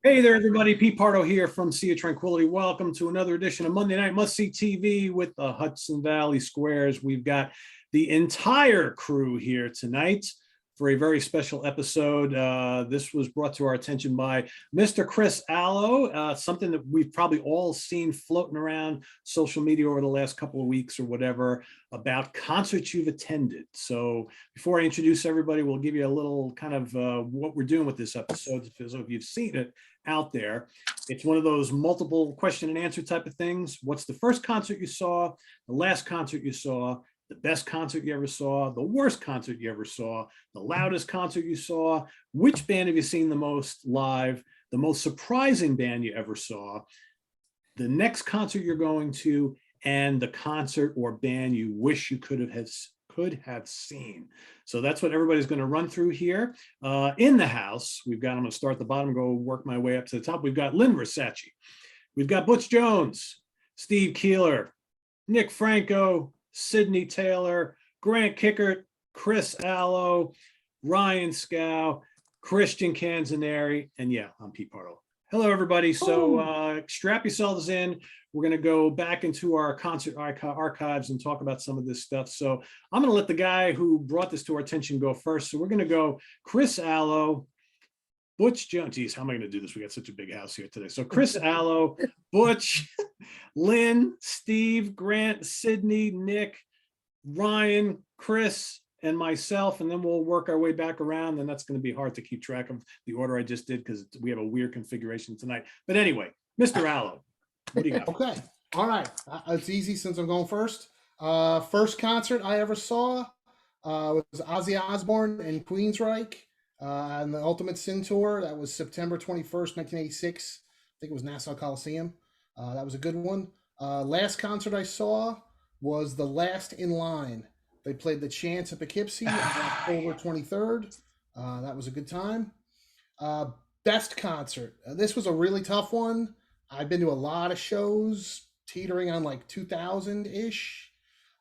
Hey there, everybody. Pete Pardo here from Sea of Tranquility. Welcome to another edition of Monday Night Must See TV with the Hudson Valley Squares. We've got the entire crew here tonight for a very special episode. This was brought to our attention by Mr. Chris Allo, something that we've probably all seen floating around social media over the last couple of weeks or whatever about concerts you've attended. So before I introduce everybody, we'll give you a little kind of what we're doing with this episode. So if you've seen it out there, it's one of those multiple question and answer type of things. What's the first concert you saw, the last concert you saw, the best concert you ever saw, the worst concert you ever saw, the loudest concert you saw, which band have you seen the most live, the most surprising band you ever saw, the next concert you're going to, and the concert or band you wish you could have seen. So that's what everybody's going to run through here. In the house, I'm going to start at the bottom, go work my way up to the top. We've got Lynn Versace. We've got Butch Jones, Steve Keeler, Nick Franco, Sydney Taylor, Grant Kickert, Chris Allo, Ryan Scow, Christian Canzaneri, and yeah, I'm Pete Pardo. Hello, everybody. So strap yourselves in. We're going to go back into our concert archives and talk about some of this stuff. So I'm going to let the guy who brought this to our attention go first. So we're going to go Chris Allo, Butch Jones. Geez, how am I going to do this? We got such a big house here today. So Chris Allo, Butch, Lynn, Steve, Grant, Sydney, Nick, Ryan, Chris, and myself, and then we'll work our way back around. And that's going to be hard to keep track of the order I just did because we have a weird configuration tonight. But anyway, Mr. Allo, what do you got? Okay. All right. It's easy since I'm going first. First concert I ever saw was Ozzy Osbourne and Queensryche on the Ultimate Sin Tour. That was September 21st, 1986. I think it was Nassau Coliseum. That was a good one. Last concert I saw was The Last in Line. They played the Chance at Poughkeepsie on October 23rd. That was a good time. Best concert. This was a really tough one. I've been to a lot of shows teetering on like 2000-ish.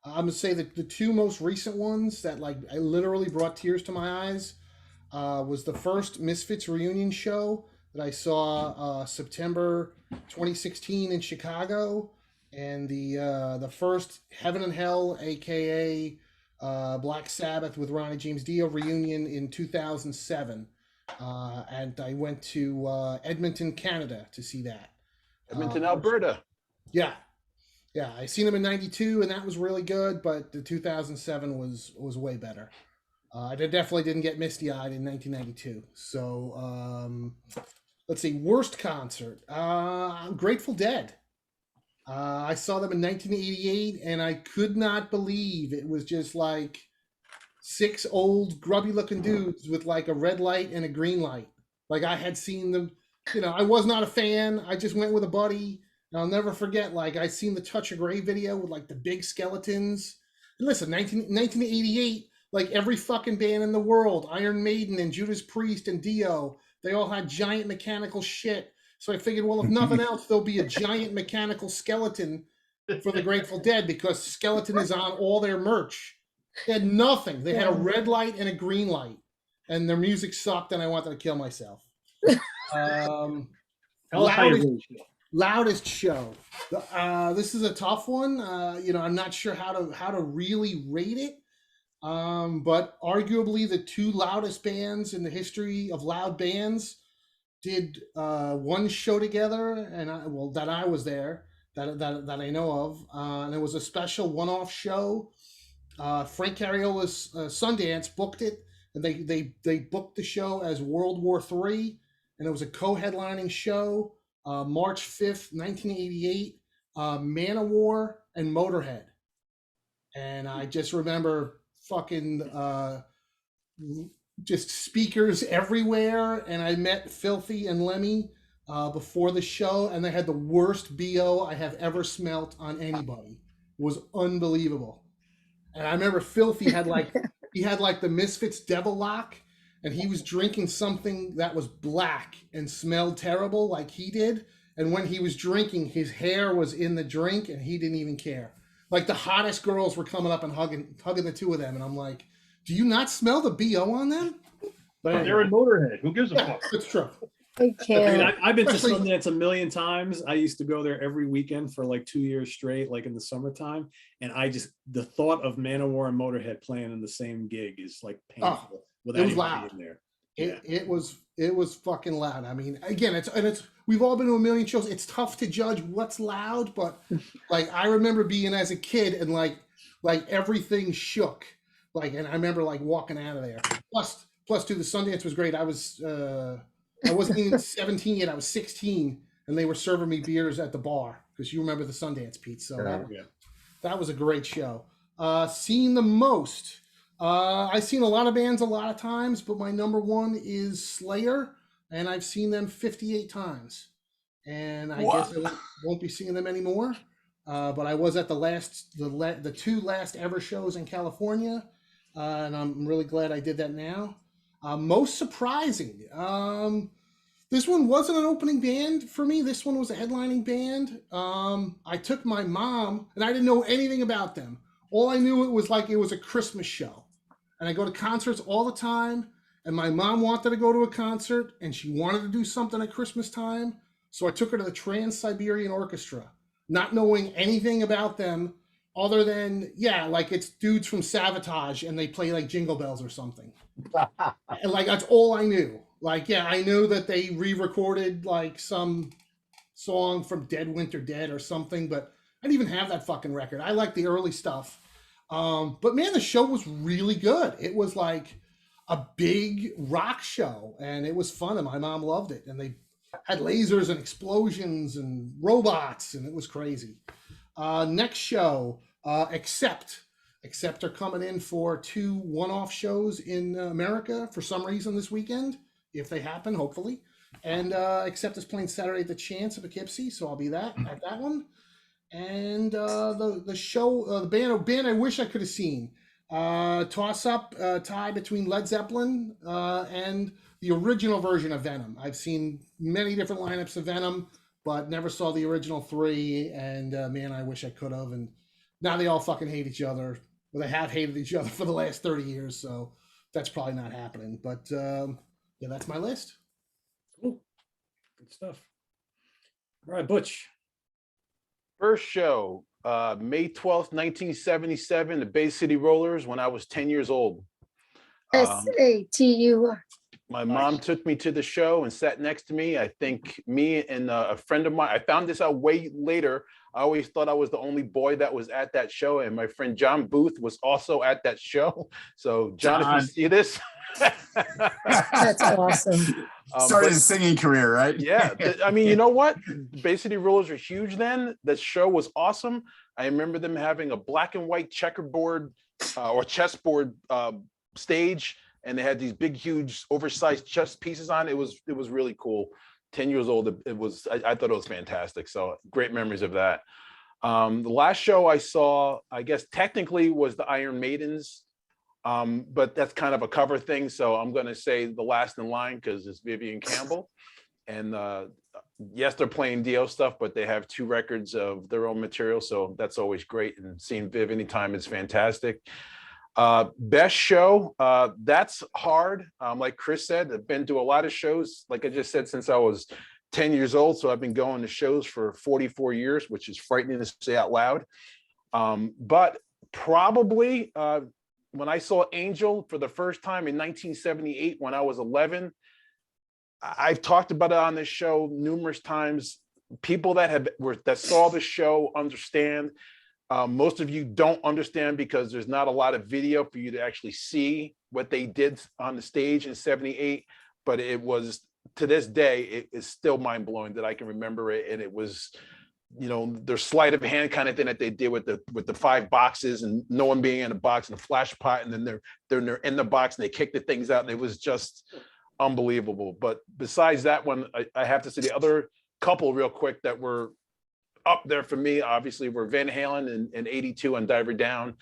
I'm going to say that the two most recent ones that like I literally brought tears to my eyes was the first Misfits reunion show that I saw September 2016 in Chicago, and the first Heaven and Hell, aka Black Sabbath with Ronnie James Dio reunion in 2007. And I went to Edmonton, Canada to see that. Edmonton, Alberta. Yeah. I seen him in 92 and that was really good, but the 2007 was way better. I definitely didn't get misty-eyed in 1992. So let's see, worst concert. Grateful Dead. I saw them in 1988 and I could not believe it was just like 6 old grubby looking dudes with like a red light and a green light. Like I had seen them, I was not a fan. I just went with a buddy. And I'll never forget, like I seen the Touch of Grey video with like the big skeletons. And listen, 1988, like every fucking band in the world, Iron Maiden and Judas Priest and Dio, they all had giant mechanical shit. So I figured, well, if nothing else, there'll be a giant mechanical skeleton for the Grateful Dead because skeleton is on all their merch. They had nothing. They had a red light and a green light, and their music sucked, and I wanted to kill myself. Loudest show. This is a tough one. I'm not sure how to really rate it. But arguably the two loudest bands in the history of loud bands did one show together, and that I was there, that I know of, and it was a special one-off show. Frank Cariola's Sundance booked it, and they booked the show as World War III, and it was a co-headlining show. March 5th, 1988, Manowar and Motorhead. And I just remember fucking just speakers everywhere, and I met Filthy and Lemmy before the show, and they had the worst BO I have ever smelt on anybody. It was unbelievable. And I remember Filthy had like the Misfits Devil Lock, and he was drinking something that was black and smelled terrible like he did. And when he was drinking, his hair was in the drink and he didn't even care. Like the hottest girls were coming up and hugging the two of them. And I'm like, do you not smell the BO on them? But they're in Motorhead. Who gives a fuck? It's true. I I mean, can't. I've been to Especially- Sundance a million times. I used to go there every weekend for like 2 years straight, like in the summertime. And the thought of Manowar and Motorhead playing in the same gig is like painful without was even loud. being there. It was fucking loud. I mean, again, it's we've all been to a million shows. It's tough to judge what's loud, but like I remember being as a kid and like everything shook. Like, and I remember like walking out of there. Plus two, the Sundance was great. I wasn't even 17 yet. I was 16, and they were serving me beers at the bar because you remember the Sundance, Pete. So that was a great show. Seen the most. I've seen a lot of bands a lot of times, but my number one is Slayer, and I've seen them 58 times. And I guess I won't be seeing them anymore. But I was at the two last ever shows in California, and I'm really glad I did that now. Most surprising, this one wasn't an opening band for me. This one was a headlining band. I took my mom, and I didn't know anything about them. All I knew it was a Christmas show. And I go to concerts all the time, and my mom wanted to go to a concert, and she wanted to do something at Christmas time. So I took her to the Trans-Siberian Orchestra, not knowing anything about them other than, like it's dudes from Savatage, and they play like Jingle Bells or something. And like, that's all I knew. Like, I knew that they re-recorded like some song from Dead Winter Dead or something, but I didn't even have that fucking record. I like the early stuff. But man, the show was really good. It was like a big rock show, and it was fun, and my mom loved it. And they had lasers and explosions and robots, and it was crazy. Next show, Accept are coming in for 2 one-off shows in America for some reason this weekend, if they happen, hopefully. And Accept is playing Saturday at the Chance in Poughkeepsie, so I'll be at that one. And the show, the band I wish I could have seen, toss-up tie between Led Zeppelin and the original version of Venom. I've seen many different lineups of Venom, but never saw the original 3. And man, I wish I could have. And now they all fucking hate each other. Well, they have hated each other for the last 30 years, so that's probably not happening. But that's my list. Cool. Good stuff. All right, Butch. First show, May 12th, 1977, the Bay City Rollers, when I was 10 years old. SATUR. My mom took me to the show and sat next to me. I think me and a friend of mine, I found this out way later. I always thought I was the only boy that was at that show, and my friend John Booth was also at that show. So John, if you see this. That's awesome. Started his singing career, right? Yeah. I mean, you know what? Bay City Rollers are huge then. The show was awesome. I remember them having a black and white checkerboard or chessboard stage, and they had these big, huge, oversized chess pieces on. It was really cool. 10 years old. I thought it was fantastic. So great memories of that. The last show I saw, I guess technically, was the Iron Maidens. But that's kind of a cover thing. So I'm going to say The Last in Line because it's Vivian Campbell. And yes, they're playing Dio stuff, but they have 2 records of their own material. So that's always great. And seeing Viv anytime is fantastic. Best show, that's hard. Like Chris said, I've been to a lot of shows, like I just said, since I was 10 years old. So I've been going to shows for 44 years, which is frightening to say out loud. But probably when I saw Angel for the first time in 1978, when I was 11, I've talked about it on this show numerous times. People that saw the show understand. Most of you don't understand because there's not a lot of video for you to actually see what they did on the stage in 78. But it was, to this day, it is still mind blowing that I can remember it. And it was, their sleight of hand kind of thing that they did with the 5 boxes and no one being in a box and a flash pot. And then they're in the box and they kick the things out. And it was just unbelievable. But besides that one, I have to say the other couple real quick that were up there for me, obviously, were Van Halen in 82 on Diver Down.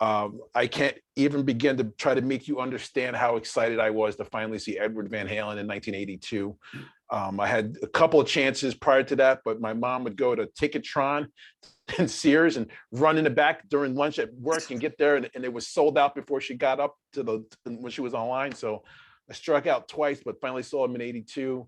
I can't even begin to try to make you understand how excited I was to finally see Edward Van Halen in 1982. I had a couple of chances prior to that, but my mom would go to Ticketron and Sears and run in the back during lunch at work and get there, and it was sold out before she got up to when she was online. So I struck out twice, but finally saw him in 82.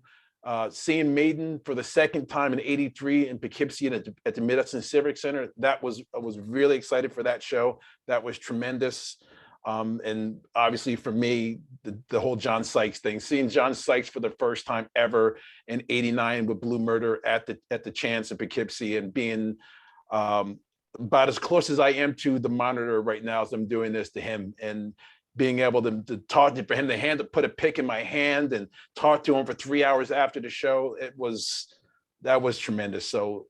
Seeing Maiden for the second time in '83 in Poughkeepsie at the Madison Civic Center, I was really excited for that show. That was tremendous. And obviously for me, the whole John Sykes thing, seeing John Sykes for the first time ever in '89 with Blue Murder at the Chance in Poughkeepsie, and being about as close as I am to the monitor right now as I'm doing this to him, and being able to talk to, for him to put a pick in my hand and talk to him for 3 hours after the show. That was tremendous. So,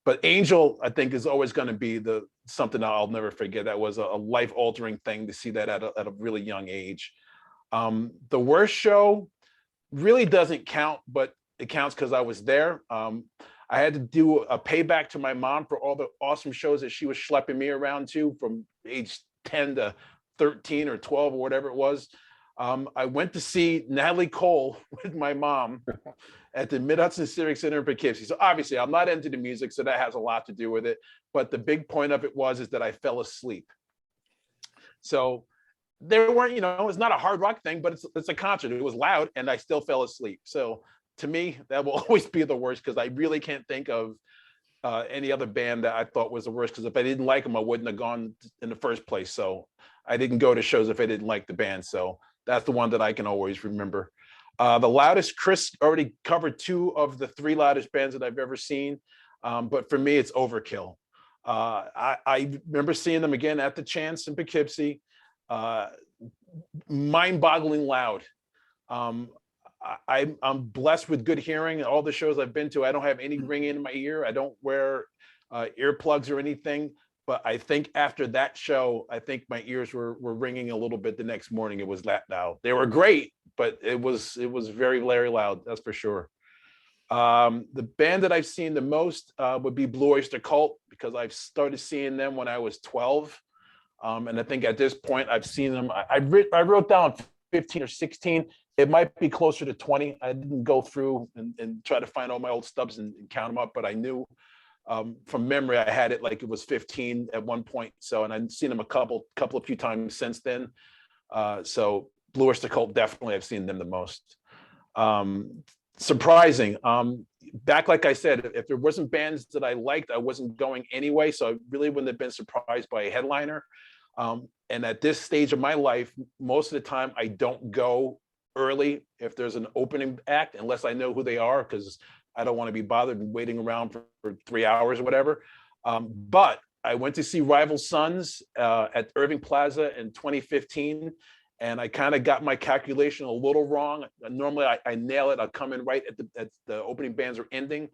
but Angel, I think, is always going to be something I'll never forget. That was a life-altering thing to see that at a really young age. The worst show really doesn't count, but it counts because I was there. I had to do a payback to my mom for all the awesome shows that she was schlepping me around to from age 10 to 13 or 12 or whatever it was. I went to see Natalie Cole with my mom at the Mid-Hudson Civic Center in Poughkeepsie. So obviously I'm not into the music, so that has a lot to do with it. But the big point of it is that I fell asleep. So there weren't, it's not a hard rock thing, but it's a concert. It was loud and I still fell asleep. So to me, that will always be the worst, because I really can't think of any other band that I thought was the worst, because if I didn't like them, I wouldn't have gone in the first place. So I didn't go to shows if I didn't like the band. So that's the one that I can always remember. The loudest, Chris already covered 2 of the 3 loudest bands that I've ever seen. But for me, it's Overkill. I remember seeing them again at the Chance in Poughkeepsie. Mind-boggling loud. I'm blessed with good hearing. All the shows I've been to, I don't have any ringing in my ear. I don't wear earplugs or anything. But I think after that show, I think my ears were ringing a little bit the next morning. It was that loud. They were great, but it was very, very loud. That's for sure. The band that I've seen the most would be Blue Oyster Cult, because I've started seeing them when I was 12. And I think at this point I've seen them. I wrote down 15 or 16. It might be closer to 20. I didn't go through and try to find all my old stubs and count them up, but I knew from memory I had it like it was 15 at one point. So, and I've seen them a few times since then. So Blue Oyster Cult, definitely I've seen them the most. Surprising. Back, like I said, if there wasn't bands that I liked, I wasn't going anyway. So I really wouldn't have been surprised by a headliner. And at this stage of my life, most of the time I don't go early if there's an opening act, unless I know who they are, because I don't want to be bothered waiting around for 3 hours or whatever. But I went to see Rival Sons at Irving Plaza in 2015. And I kind of got my calculation a little wrong. Normally I nail it. I'll come in right at the opening bands are ending.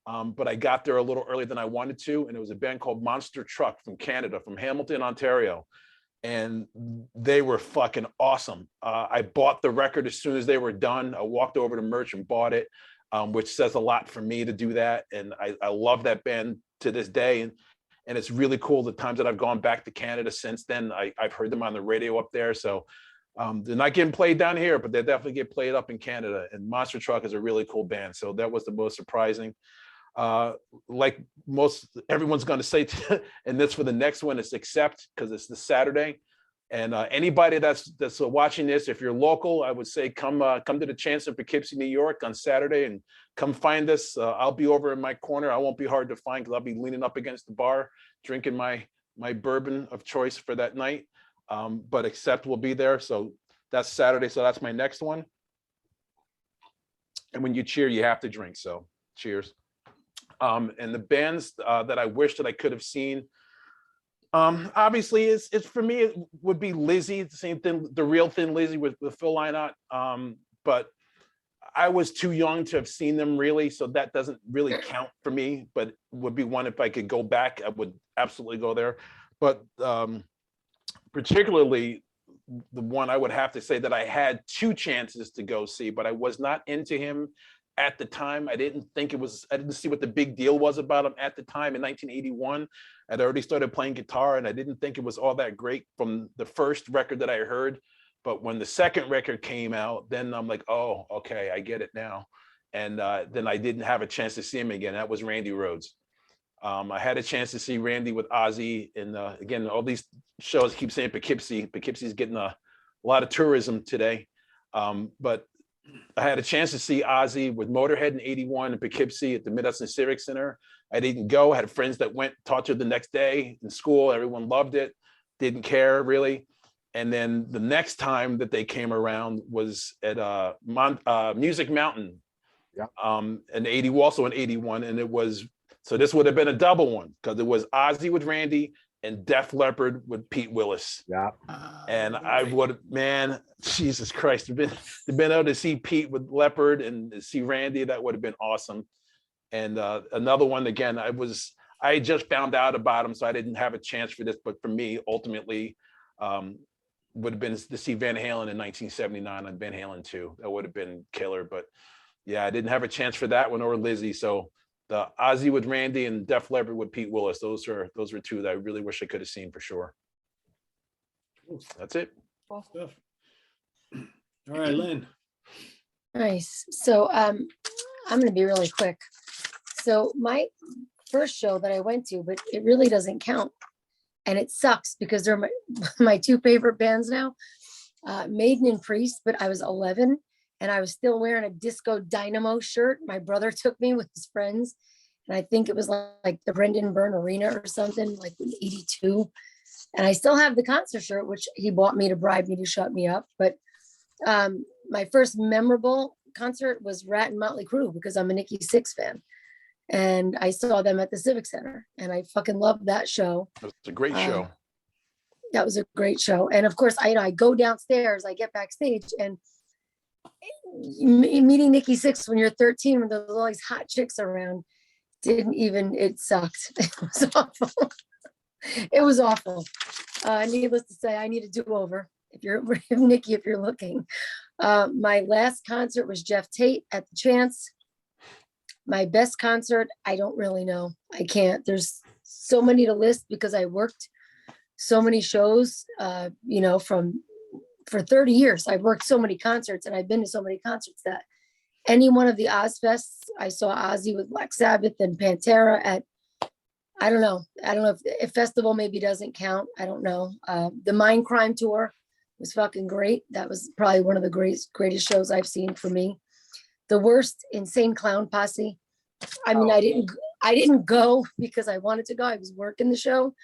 But I got there a little earlier than I wanted to. And it was a band called Monster Truck from Canada, from Hamilton, Ontario. And they were fucking awesome. I bought the record as soon as they were done. I walked over to merch and bought it, which says a lot for me to do that. And I love that band to this day. And it's really cool the times that I've gone back to Canada since then. I've heard them on the radio up there. So they're not getting played down here, but they definitely get played up in Canada. And Monster Truck is a really cool band. So that was the most surprising. Like everyone's going to say, and this for the next one is Accept, because it's the Saturday. And anybody that's watching this, if you're local, I would say come to the Chance in Poughkeepsie, New York on Saturday, and come find us. I'll be over in my corner. I won't be hard to find because I'll be leaning up against the bar, drinking my bourbon of choice for that night. But Accept will be there. So that's Saturday. So that's my next one. And when you cheer, you have to drink. So cheers. And the bands that I wish that I could have seen, obviously it's for me, it would be Lizzie, the same thing, the real Thin Lizzy with Phil Lynott. But I was too young to have seen them really, so that doesn't really count for me, but would be one if I could go back, I would absolutely go there. But particularly the one I would have to say that I had 2 chances to go see, but I was not into him at the time. I didn't see what the big deal was about him at the time in 1981. I'd already started playing guitar and I didn't think it was all that great from the first record that I heard. But when the second record came out, then I'm like, oh, okay, I get it now. And then I didn't have a chance to see him again. That was Randy Rhoads. I had a chance to see Randy with Ozzy, and again, all these shows keep saying Poughkeepsie. Poughkeepsie's getting a lot of tourism today. But I had a chance to see Ozzy with Motorhead in '81 in Poughkeepsie at the Mid-Hudson Civic Center. I didn't go. I had friends that went, talked to her the next day in school. Everyone loved it, didn't care really. And then the next time that they came around was at Music Mountain, in also in '81, and it was, so this would have been a double one because it was Ozzy with Randy and Def Leppard with Pete Willis. Yeah. And I would, man, Jesus Christ, to been able to see Pete with Leppard and see Randy, that would have been awesome. And another one, again, I just found out about him, so I didn't have a chance for this, but for me, ultimately, would have been to see Van Halen in 1979 on Van Halen 2. That would have been killer, but yeah, I didn't have a chance for that one or Lizzie. So the Ozzy with Randy and Def Leppard with Pete Willis, those were two that I really wish I could have seen for sure. That's it. Stuff. All right, Lynn. Nice. So I'm going to be really quick. So my first show that I went to, but it really doesn't count. And it sucks because they're my two favorite bands now, Maiden and Priest, but I was 11 and I was still wearing a Disco Dynamo shirt. My brother took me with his friends. And I think it was like the Brendan Byrne Arena or something, like in '82. And I still have the concert shirt, which he bought me to bribe me to shut me up. But my first memorable concert was Rat and Motley Crue because I'm a Nikki Sixx fan. And I saw them at the Civic Center and I fucking loved that show. It's a great show. That was a great show. And of course, I go downstairs, I get backstage and meeting Nikki Sixx when you're 13, when there's all these hot chicks around, it sucked. It was awful. It was awful. Needless to say, I need a do-over. If you're Nikki, if you're looking. My last concert was Jeff Tate at the Chance. My best concert, I don't really know. I can't. There's so many to list because I worked so many shows, for 30 years. I've worked so many concerts and I've been to so many concerts that any one of the Ozfests, I saw Ozzy with Black Sabbath and Pantera at, I don't know if festival maybe doesn't count. I don't know. The Mind Crime tour was fucking great. That was probably one of the greatest shows I've seen for me. The worst, Insane Clown Posse. I mean, I didn't go because I wanted to go. I was working the show,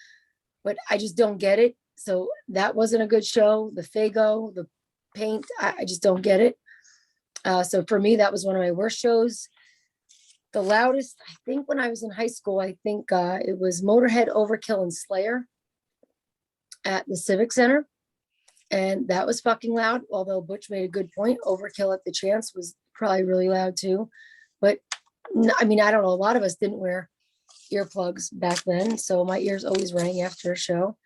but I just don't get it. So that wasn't a good show. The Fago, the Paint, I just don't get it. So for me, that was one of my worst shows. The loudest, I think when I was in high school, I think it was Motorhead, Overkill, and Slayer at the Civic Center. And that was fucking loud, although Butch made a good point. Overkill at the Chance was probably really loud too. But I mean, I don't know. A lot of us didn't wear earplugs back then. So my ears always rang after a show.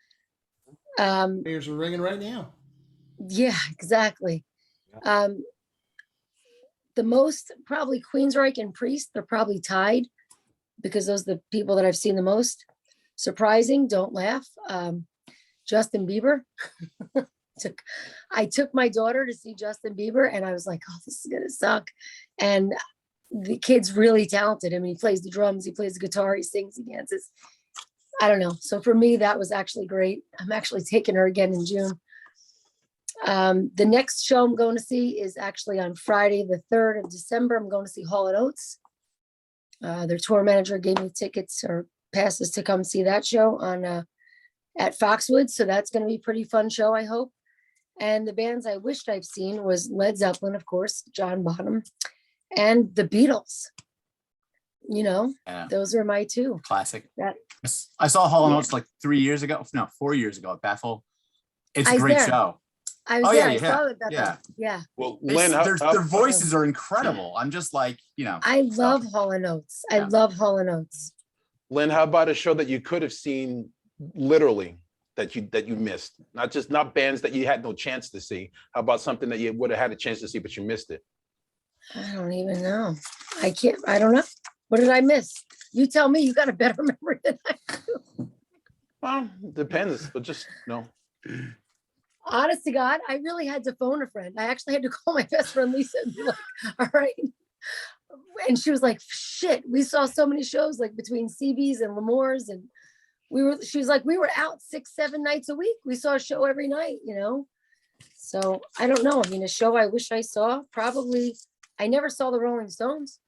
Ears are ringing right now. Yeah, exactly. The most, probably Queensryche and Priest, they're probably tied because those are the people that I've seen the most. Surprising, don't laugh. Justin Bieber. I took my daughter to see Justin Bieber and I was like, oh, this is gonna suck. And the kid's really talented. I mean, he plays the drums, he plays the guitar, he sings, he dances. I don't know. So for me, that was actually great. I'm actually taking her again in June. The next show I'm going to see is actually on Friday, the 3rd of December. I'm going to see Hall & Oates. Their tour manager gave me tickets or passes to come see that show on at Foxwoods. So that's going to be a pretty fun show, I hope. And the bands I wished I've seen was Led Zeppelin, of course, John Bonham, and the Beatles. You know, those are my two. Classic. I saw Hall & Oates like 4 years ago at Bethel. It's a great show. I was there. I saw it. Yeah. Well, Lynn, their voices are incredible. I'm just like, I love Hall & Oates. I love Hall & Oates. Lynn, how about a show that you could have seen literally that you missed? Not bands that you had no chance to see. How about something that you would have had a chance to see, but you missed it? I don't even know. I don't know. What did I miss? You tell me. You got a better memory than I do. Well, depends, but just no. Honest to God, I really had to phone a friend. I actually had to call my best friend Lisa and be like, all right. And she was like, shit, we saw so many shows like between CB's and L'Amour's, and she was like, we were out 6-7 nights a week. We saw a show every night, So I don't know. I mean, a show I wish I saw, probably, I never saw the Rolling Stones.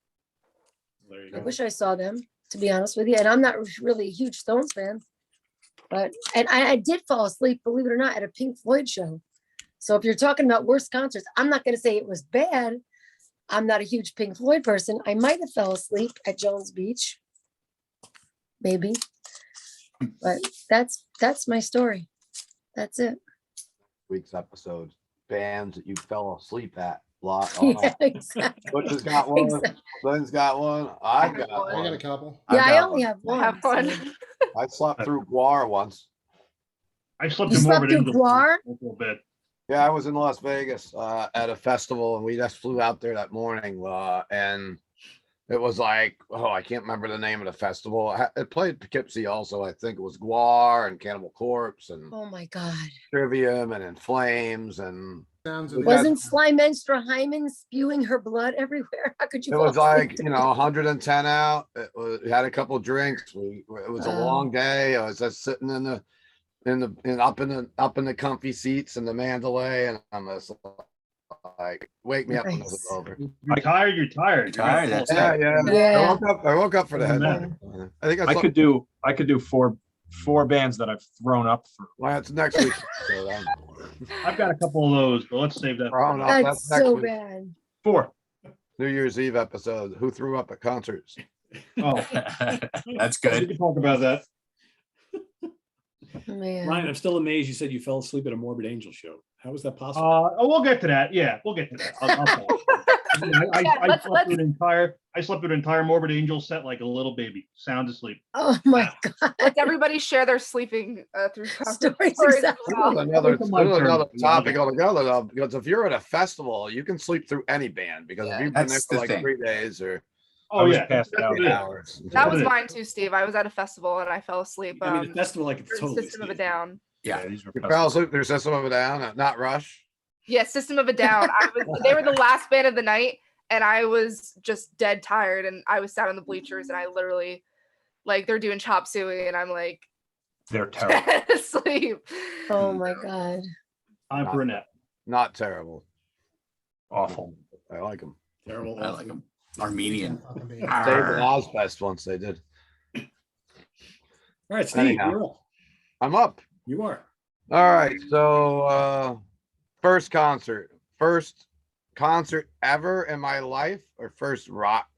There you I go. wish I saw them, to be honest with you. And I'm not really a huge Stones fan. But, and I did fall asleep, believe it or not, at a Pink Floyd show. So if you're talking about worst concerts, I'm not going to say it was bad. I'm not a huge Pink Floyd person. I might have fell asleep at Jones Beach. Maybe. But that's my story. That's it. Week's episode, bands that you fell asleep at. Lot. Yeah, exactly. Butch has got one. Exactly. Glenn's got one. I've got I got a one. couple. Yeah, I've I got only one. have I one. have so- one. I slept through Guar once. I slept You in slept Morbid through Angel Guar? a little bit. Yeah, I was in Las Vegas at a festival, and we just flew out there that morning. And it was like, oh, I can't remember the name of the festival. It played Poughkeepsie also. I think it was Guar and Cannibal Corpse and Oh my God. Trivium and In Flames. And Sounds We of got- Wasn't Slimenstra Hyman spewing her blood everywhere? How could you? it fall was like, asleep? 110 out. We had a couple drinks. It was a Wow. long day. I was just sitting up in the comfy seats in the Mandalay, and I'm just like, wake me up when this is Nice. over. You're tired. You're tired. You're tired, that's Yeah, it. yeah. Yeah. I woke up for the Doesn't headline. matter. I think I I slept. could do four bands that I've thrown up through. Well, it's next week. So, I've got a couple of those, but let's save that. for Thrown up. another- That's next so week. bad. Four. New Year's Eve episode. Who threw up at concerts? Oh, That's we good. can talk about that. Man. Ryan, I'm still amazed you said you fell asleep at a Morbid Angel show. How was that possible? We'll get to that. Yeah, we'll get to that. I'll tell you. I Yeah, slept through an entire Morbid Angel set like a little baby, sound asleep. Oh my God. Let's everybody share their sleeping through concert Stories, stories exactly. as well. Another It's my turn. topic altogether, though, because if you're at a festival, you can sleep through any band because if Yeah. you've been there That's for the like thing. 3 days or Oh I was yeah, passed that's out. what it is. hours. That was What is it? mine too, Steve. I was at a festival and I fell asleep. I mean, the festival, I could during totally System of a see it. Down. Yeah. These were You festivals. fell asleep through System of a Down, not Rush. Yeah, System of a Down. They were the last band of the night, and I was just dead tired, and I was sat on the bleachers, and I literally, like, they're doing chop suey, and I'm like They're terrible. dead asleep. Oh my God. Time for a nap. Not terrible. Awful. I like them. Terrible. I like them. Armenian. Fucking baby. Dave Arr. and Ozfest once they did. All right, Steve, Anyhow. you're up. I'm up. You are. All right. So first concert ever in my life, or first rock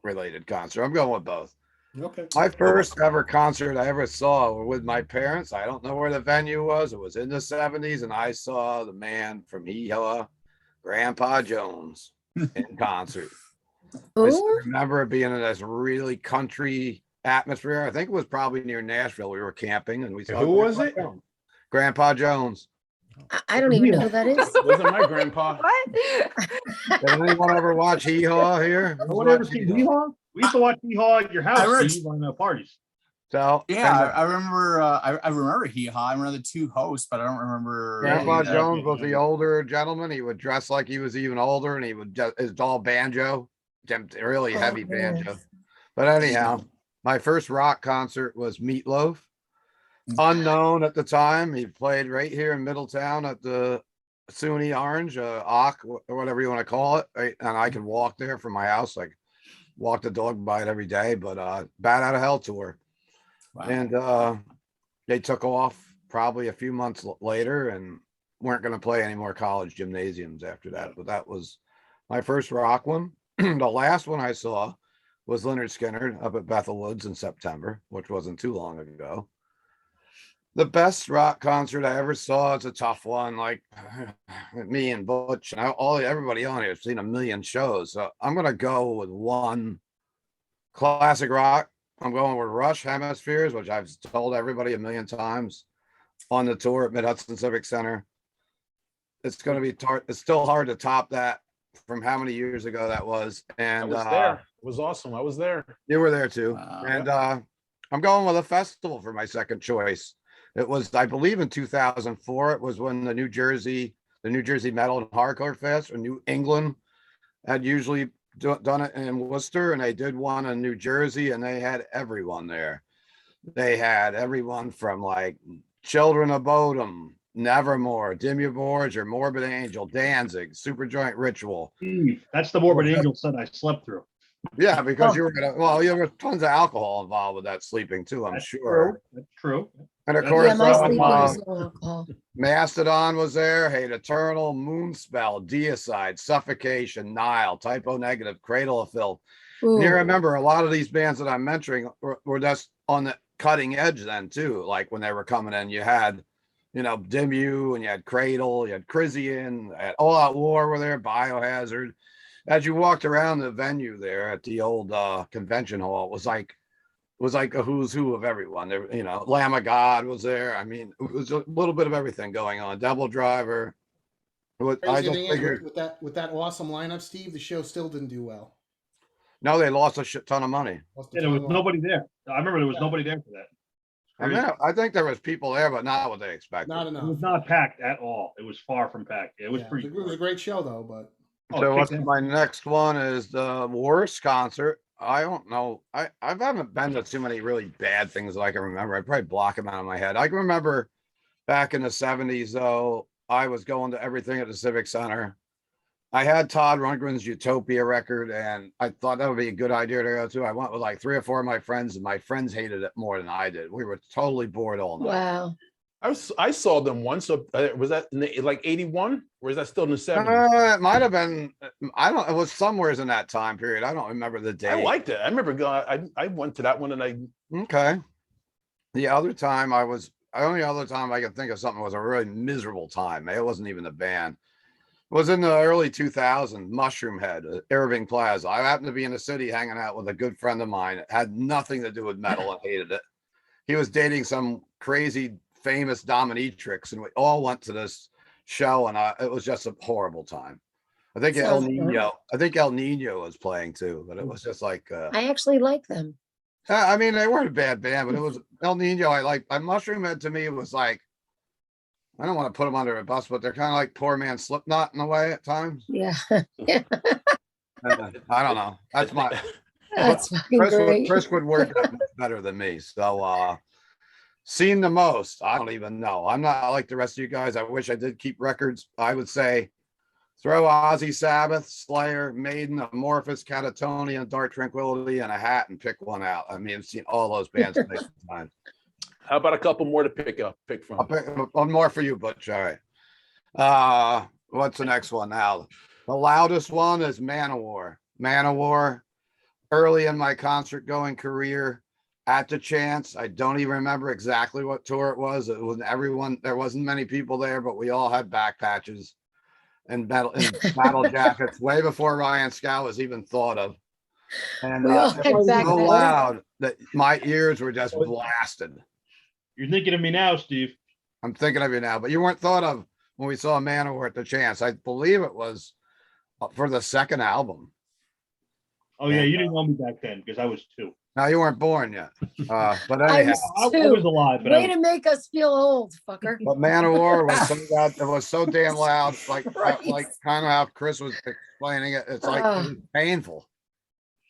related concert. I'm going with both. Okay. My first ever concert I ever saw were with my parents. I don't know where the venue was. It was in the 70s, and I saw the man from Hee Haw, Grandpa Jones, in concert. I still Who? remember it being in this really country atmosphere. I think it was probably near Nashville. We were camping and we saw Who was it? Grandpa Jones. I don't even know who that is. Wasn't my grandpa? What? Did anyone ever watch Hee Haw here? Who's Nobody ever watched seen Hee Haw? Hee-Haw? We used to watch Hee-Haw at your house, heard- Steve, on parties. So Yeah, I remember. I remember Hee Haw. I remember the two hosts, but I don't remember. Grandpa any of the- Jones was the older gentleman. He would dress like he was even older, and he would just his all banjo, really Oh, heavy goodness. banjo. But anyhow, my first rock concert was Meatloaf. Unknown at the time. He played right here in Middletown at the SUNY Orange, Ock, or whatever you want to call it. Right? And I could walk there from my house. Like walk the dog by it every day. But Bat Out of Hell tour. Wow. And they took off probably a few months later and weren't going to play any more college gymnasiums after that. But that was my first rock one. The last one I saw was Leonard Skinner up at Bethel Woods in September, which wasn't too long ago. The best rock concert I ever saw, it's a tough one. Like me and Butch and everybody on here has seen a million shows. So I'm going to go with one classic rock. I'm going with Rush Hemispheres, which I've told everybody a million times on the tour at Mid-Hudson Civic Center. It's going to be it's still hard to top that from how many years ago that was. I And was there. It was awesome. I was there. you were there too. Wow. And I'm going with a festival for my second choice. It was, I believe, in 2004. It was when the New Jersey Metal and Hardcore Fest in New England had usually done it in Worcester, and they did one in New Jersey, and they had everyone there. They had everyone from like Children of Bodom, Nevermore, Dim Your Boards, or Morbid Angel, Danzig, Superjoint Ritual. That's the Morbid Angel set I slept through. Yeah, because Oh. you were gonna, well, there was tons of alcohol involved with that sleeping too, I'm That's sure. true. That's true. And of Yeah, course, Yeah, my sleeping uh, was no alcohol. Mastodon was there, Hate Eternal, Moonspell, Deicide, Suffocation, Nile, Typo Negative, Cradle of Filth. And you Ooh, remember a lot of these bands that I'm mentioning were just on the cutting edge then too. Like when they were coming in, you had, you know, Dimmu, and you had Cradle, you had Crisian, at All Out War were there, Biohazard. As you walked around the venue there at the old convention hall, it was like a who's who of everyone. There, you know, Lamb of God was there. I mean, it was a little bit of everything going on. Devil Driver. I Crazy just thing is, figured, with that awesome lineup, Steve, the show still didn't do well. no, they lost a shit ton of money. Lost a Yeah, there ton was of money. nobody there. I remember there was Yeah. nobody there for that. I mean, I think there was people there, but not what they expected. Not It enough. was not packed at all. It was far from packed. It was Yeah, pretty. it was a great show though, but Oh, So kick what's ass. my next one is the worst concert. I don't know. I haven't been to too many really bad things that I can remember. I probably block them out of my head. I can remember back in the 70s though, I was going to everything at the Civic Center. I had Todd Rundgren's Utopia record, and I thought that would be a good idea to go to. I went with like 3 or 4 of my friends, and my friends hated it more than I did. We were totally bored all night. wow. I saw them once. Was that in like 81, or is that still in the 70s? It might have been. I don't. It was somewheres in that time period. I don't remember the date. I liked it. I remember going. I went to that one, and I Okay. The other time only other time I could think of something was a really miserable time. It wasn't even a band. It was in the early 2000s, Mushroom Head, Irving Plaza. I happened to be in the city hanging out with a good friend of mine. It had nothing to do with metal and hated it. He was dating some crazy famous dominatrix, and we all went to this show, and it was just a horrible time. I think El Sounds fun. Nino. I think El Nino was playing too, but it was just like. I actually like them. I mean, they weren't a bad band, but it was El Nino. I Mushroom Head to me was like, I don't want to put them under a bus, but they're kind of like poor man Slipknot in a way at times. Yeah, I don't know. That's my that's fucking great. Chris would work that much better than me. So seen the most. I don't even know. I'm not like the rest of you guys. I wish I did keep records. I would say throw Ozzy, Sabbath, Slayer, Maiden, Amorphous, Catatonia, Dark Tranquility, and a hat and pick one out. I mean, I've seen all those bands many times. How about a couple more to pick from? I'll pick one more for you, Butch. All right. What's the next one now? The loudest one is Manowar. Manowar, early in my concert going career, at the Chance. I don't even remember exactly what tour it was. It was everyone. There wasn't many people there, but we all had back patches and battle jackets way before Ryan Scow was even thought of. And We all it had was back so patches. loud that my ears were just blasted. You're thinking of me now, Steve. I'm thinking of you now, but you weren't thought of when we saw Manowar at the Chance. I believe it was for the second album. Oh yeah, you didn't know me back then because I was 2. Now you weren't born yet. But I anyhow, was I was alive, but Way to make us feel old, fucker. but Manowar was it was so damn loud, like Christ. kind of how Chris was explaining it. It's like it was painful.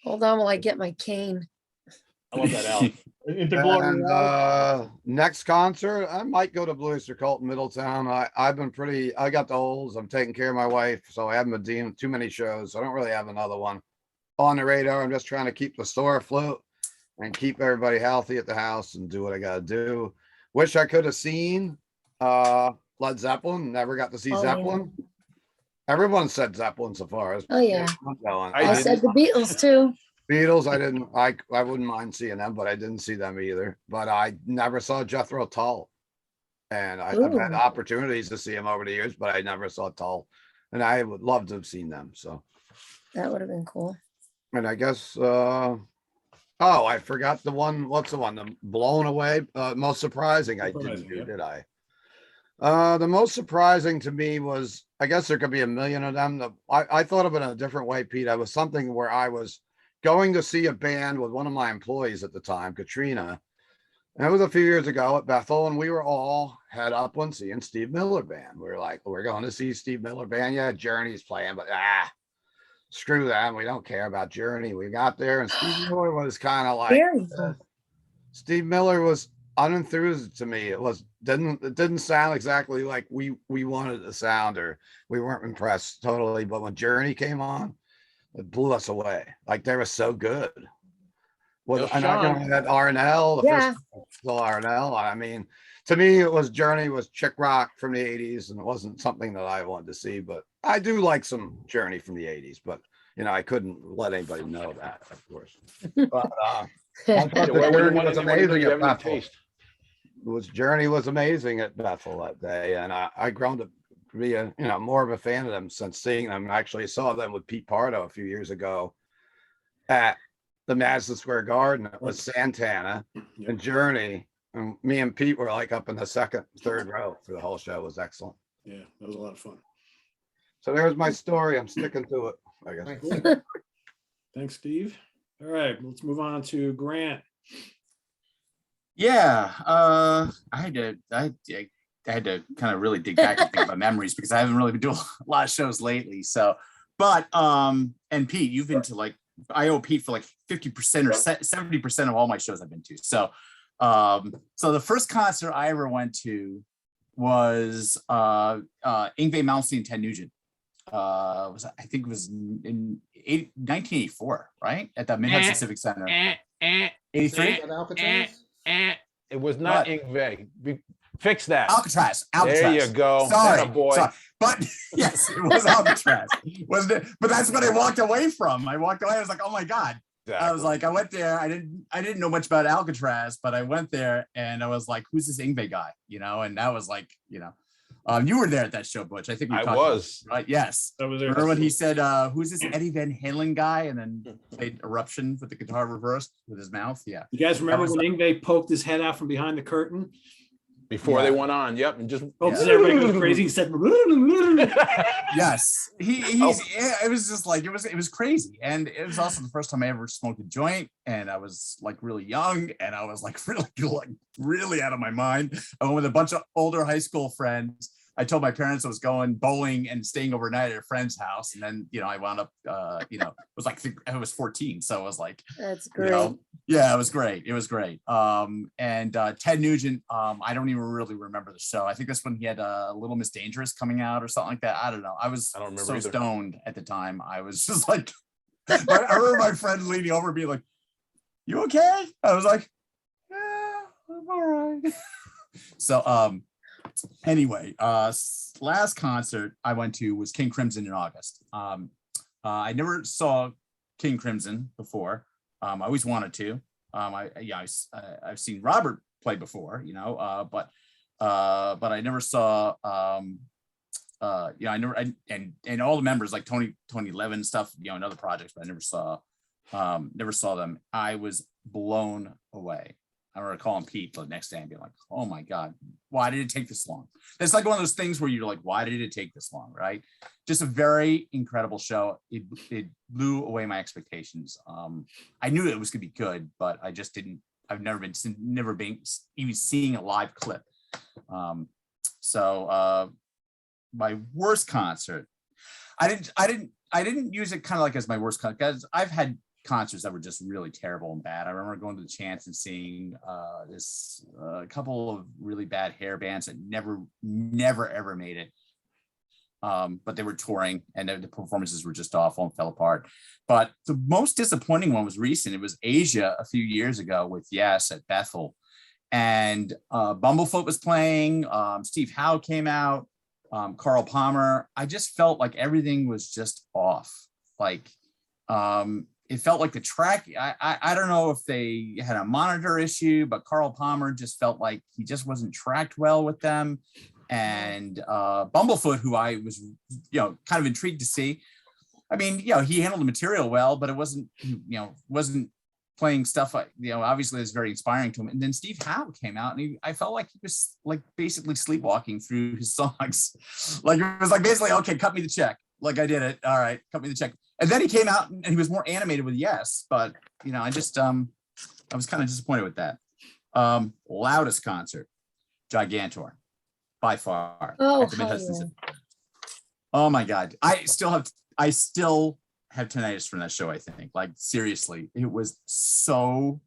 Hold on while I get my cane. I love that album. Into Glory. And next concert, I might go to Blue Oyster Cult in Middletown. I got the holes. I'm taking care of my wife, so I haven't been doing too many shows. So I don't really have another one on the radar. I'm just trying to keep the store afloat and keep everybody healthy at the house and do what I gotta do. Wish I could have seen Led Zeppelin. Never got to see Oh, yeah. Zeppelin. Everyone said Zeppelin so far. Oh, yeah. I didn't. said the Beatles too. Beatles, I wouldn't mind seeing them, but I didn't see them either. But I never saw Jethro Tull. And I've had Ooh. opportunities to see him over the years, but I never saw Tull. And I would love to have seen them. So, That would have been cool. and I guess, I forgot the one. What's the one? The Blown Away. Most surprising I didn't do, did I? The most surprising to me was, I guess there could be a million of them. I thought of it in a different way, Pete. I was something where I was going to see a band with one of my employees at the time, Katrina. And it was a few years ago at Bethel, and we were all head up on seeing Steve Miller Band. We were like, we're going to see Steve Miller Band. Yeah, Journey's playing, but screw that. We don't care about Journey. We got there, and Steve Miller was kind of like, Very cool. Steve Miller was unenthused to me. It didn't sound exactly like we wanted it to sound, or we weren't impressed totally. But when Journey came on, it blew us away. Like they were so good. Well, Yo, and I Sean. know that RNL, the Yeah. first still RNL. I mean, to me, it was Journey was chick rock from the 80s, and it wasn't something that I wanted to see. But I do like some Journey from the 80s, but I couldn't let anybody know that, of course. But I thought Yeah, the why would you Journey want was anyone to know amazing you at have any Bethel. taste? Journey was amazing at Bethel that day, and I grown to be a more of a fan of them since seeing them. I actually saw them with Pete Pardo a few years ago at the Madison Square Garden. It was Santana and Journey, and me and Pete were like up in the second, third row for the whole show. It was excellent. Yeah, that was a lot of fun. So there's my story. I'm sticking to it, I guess. Thanks. Thanks, Steve. All right, let's move on to Grant. Yeah, I had to kind of really dig back and think about memories because I haven't really been doing a lot of shows lately. So, but and Pete, you've been to I owe Pete for 50% or 70% of all my shows I've been to. So, so the first concert I ever went to was Yngwie Malmsteen and Ted Nugent. I think it was in 1984, right? At the Manhattan Civic Center. 83? At Alcatraz? It was not What? Yngwie. Fix that. Alcatraz. There you go. Sorry, Atta boy. sorry. But yes, it was Alcatraz, wasn't it? But that's what I walked away from. I walked away. I was like, oh my God. I was like, I went there. I didn't know much about Alcatraz, but I went there and I was like, who's this Yngwie guy? And that was like, you were there at that show, Butch. I think we I talked was. about it, right? Yes. That was there. Remember when he said, who's this Eddie Van Halen guy? And then played Eruption with the guitar reversed with his mouth. Yeah. You guys remember was when Yngwie poked his head out from behind the curtain? Before Yeah. they went on. Yep. And just Poked his everybody goes crazy. He said, Yes, it was just like it was crazy, and it was also the first time I ever smoked a joint, and I was like really young, and I was like really out of my mind. I went with a bunch of older high school friends. I told my parents I was going bowling and staying overnight at a friend's house, and then I wound up it was like I was 14, so it was like That's great. yeah, it was great. It was great. And Ted Nugent, I don't even really remember the show. I think that's when he had Little Miss Dangerous coming out or something like that. I don't know. I don't remember so either. Stoned at the time. I was just like, I remember my friend leaning over being like, "You okay?" I was like, "Yeah, I'm all right." So, anyway, last concert I went to was King Crimson in August. I never saw King Crimson before. I always wanted to. I've seen Robert play before, but I never saw. I never and all the members like Tony Levin stuff, and other projects, but I never saw them. I was blown away. I remember calling Pete the next day and being like, "Oh my God, why did it take this long?" It's like one of those things where you're like, "Why did it take this long?" Right? Just a very incredible show. It blew away my expectations. I knew it was gonna be good, but I just didn't. I've never been even seeing a live clip. So my worst concert, I didn't use it kind of like as my worst concert because I've had concerts that were just really terrible and bad. I remember going to the Chance and seeing a couple of really bad hair bands that never ever made it. But they were touring and the performances were just awful and fell apart. But the most disappointing one was recent. It was Asia a few years ago with Yes at Bethel. And Bumblefoot was playing, Steve Howe came out, Carl Palmer. I just felt like everything was just off. It felt like the track, I don't know if they had a monitor issue, but Carl Palmer just felt like he just wasn't tracked well with them. And Bumblefoot, who I was, kind of intrigued to see. I mean, he handled the material well, but it wasn't, wasn't playing stuff like, obviously it's very inspiring to him. And then Steve Howe came out and I felt like he was like basically sleepwalking through his songs. Like it was like basically, okay, cut me the check. Like I did it. All right, cut me the check. And then he came out and he was more animated with Yes, but I just I was kind of disappointed with that. Loudest concert, Gigantor, by far. Oh, at the Madison. Oh my God. I still have tinnitus from that show, I think. Like seriously, it was so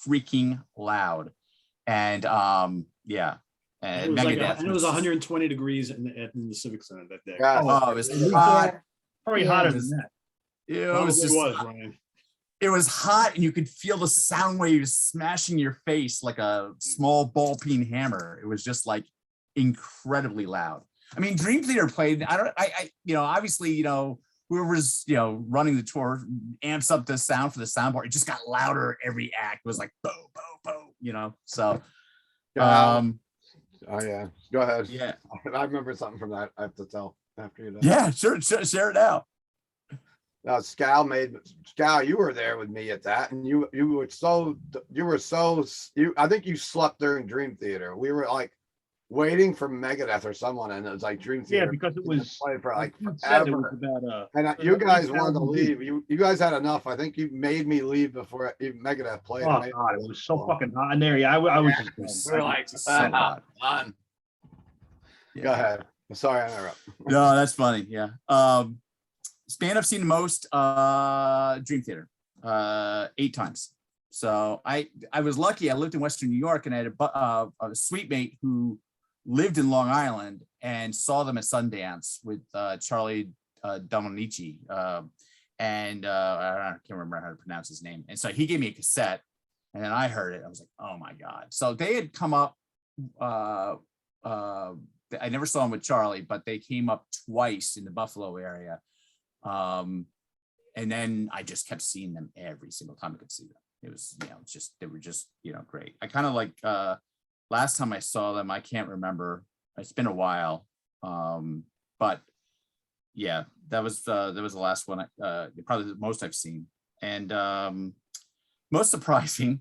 freaking loud. And yeah. And And Megadeth it was 120 degrees in the Civic Center that day. Yeah. Oh, it was Yeah. hot. Probably Yeah. hotter It than was, that. it was just Ryan. it was hot, and you could feel the sound waves smashing your face like a small ball peen hammer. It was just like incredibly loud. I mean, Dream Theater played. I obviously, whoever's, running the tour amps up the sound for the soundboard. It just got louder every act. It was like, boom, boom, boom, so. Oh yeah, go ahead. Yeah. I remember something from that. I have to tell after you. Yeah, sure, share it out. Scal, you were there with me at that, and you were so I think you slept during Dream Theater. We were like waiting for Megadeth or someone, and it was like Dream Theater. Yeah, because it was played for like you said it was forever. about And it you was guys about wanted to 8,000 leave. people. You guys had enough. I think you made me leave before even Megadeth played. Oh God, it was so fucking hot in there. Yeah, I was just We're like, So hot. on. Yeah. Go ahead. Sorry, I interrupt. No, that's funny. Yeah. Band I've seen the most, Dream Theater, 8 times. So I was lucky. I lived in Western New York, and I had a sweet mate who lived in Long Island and saw them at Sundance with Charlie Dominici, and I can't remember how to pronounce his name. And so he gave me a cassette, and then I heard it. I was like, oh my God. So they had come up. I never saw them with Charlie, but they came up twice in the Buffalo area. And then I just kept seeing them every single time I could see them. It was, they were just, great. I kind of like, last time I saw them, I can't remember. It's been a while. But yeah, that was the last one. Probably the most I've seen. And most surprising,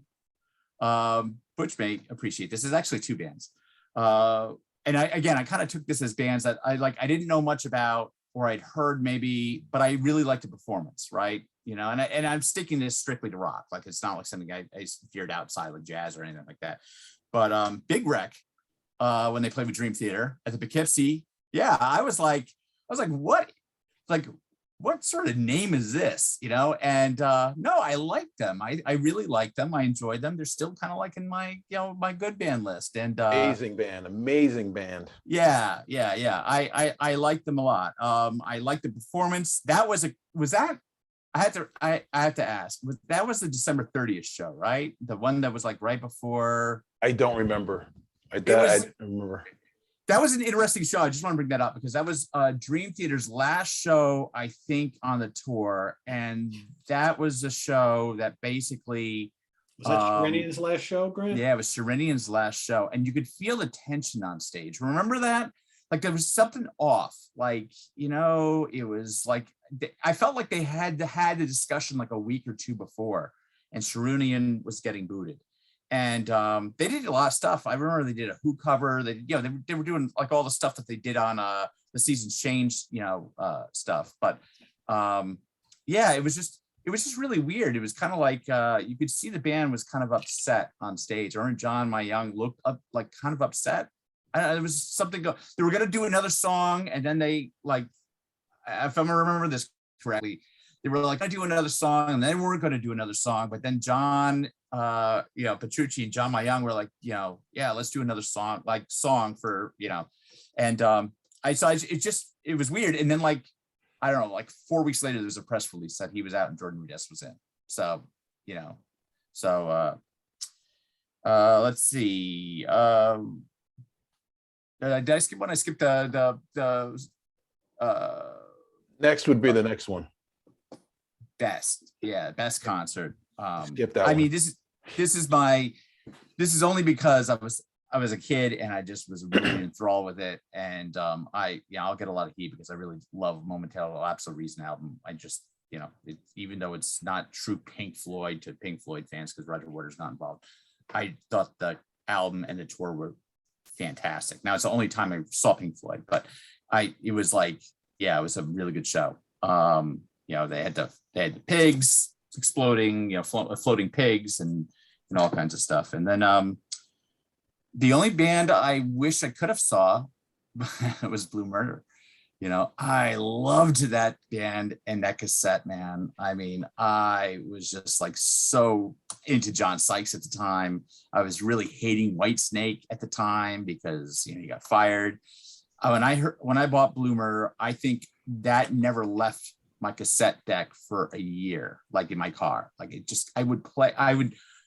Butch may appreciate this. Is actually 2 bands. And I kind of took this as bands that I didn't know much about, or I'd heard maybe, but I really liked the performance, right? And I'm sticking this strictly to rock. Like, it's not like something I veered outside like jazz or anything like that. But Big Wreck, when they played with Dream Theater at the Poughkeepsie, yeah, I was like, what? Like, what sort of name is this? And no, I liked them. I really liked them. I enjoyed them. They're still kind of like in my, my good band list. And amazing band. Yeah. I liked them a lot. I liked the performance. I have to ask, that was the December 30th show, right? The one that was like right before. I don't remember. I remember. That was an interesting show. I just want to bring that up because that was Dream Theater's last show, I think, on the tour. And that was a show that basically... Was that Sherinian's last show, Grant? Yeah, it was Sherinian's last show. And you could feel the tension on stage. Remember that? Like, there was something off. Like, it was like... I felt like they had the discussion like a week or 2 before. And Sherinian was getting booted. And they did a lot of stuff. I remember they did a Who cover. They were doing like all the stuff that they did on the Seasons Change, stuff. But yeah, it was just really weird. It was kind of like you could see the band was kind of upset on stage. Aaron John, my young, looked up like kind of upset. There was something they were gonna do another song, and then they if I remember this correctly, they were like, I do another song, and they weren't going to do another song. But then John, Petrucci and John Mayung were like, yeah, let's do another song, for, and it was weird. And then I don't know, like 4 weeks later, there was a press release that he was out and Jordan Rudess was in. So, let's see. Did I skip one? I skipped the next would be the next one. Best concert. Skip that I one. mean, this is only because I was a kid and I just was really enthralled with it. And I'll get a lot of heat because I really love Momentary Lapse of Reason album. I just, even though it's not true Pink Floyd to Pink Floyd fans because Roger Waters not involved, I thought the album and the tour were fantastic. Now it's the only time I saw Pink Floyd, but it was a really good show. They had the pigs exploding, floating pigs and all kinds of stuff. And then the only band I wish I could have saw was Blue Murder. I loved that band and that cassette, man. I mean, I was just like so into John Sykes at the time. I was really hating Whitesnake at the time because he got fired. When I bought Bloomer, I think that never left my cassette deck for a year, like in my car. Like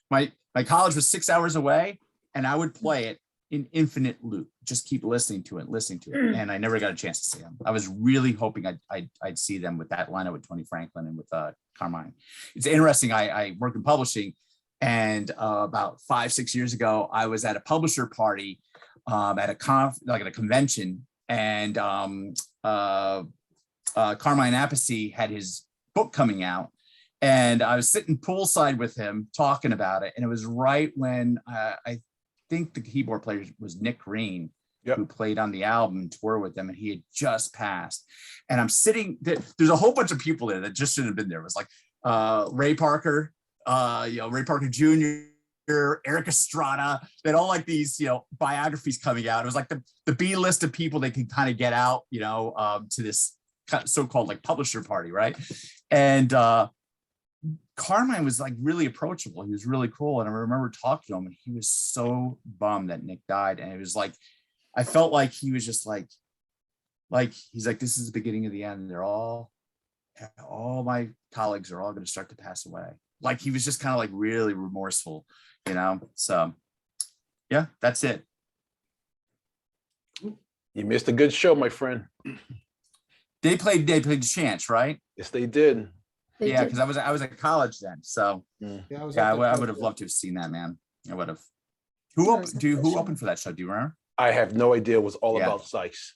my college was 6 hours away, and I would play it in infinite loop, just keep listening to it. And I never got a chance to see them. I was really hoping I'd see them with that lineup with Tony Franklin and with Carmine. It's interesting. I work in publishing, and about 5-6 years ago, I was at a publisher party at a convention, and Carmine Appice had his book coming out, and I was sitting poolside with him talking about it. And it was right when I think the keyboard player was Nick Green, who played on the album tour with them, and he had just passed. And I'm sitting there's a whole bunch of people there that just shouldn't have been there. It was like Ray Parker, Ray Parker Jr., Eric Estrada. They had all like these, biographies coming out. It was like the B list of people they could kind of get out, to this so-called like publisher party, right? And Carmine was like really approachable. He was really cool. And I remember talking to him, and he was so bummed that Nick died. And it was like, I felt like he was just like he's like, this is the beginning of the end. They're all my colleagues are all going to start to pass away. Like he was just kind of like really remorseful, So yeah, that's it. You missed a good show, my friend. They played Chance, right? Yes, they did. Yeah, because I was at college then, so I would have loved to have seen that, man. I would have. Who opened for that show? Do you remember? I have no idea. It was all about Sykes.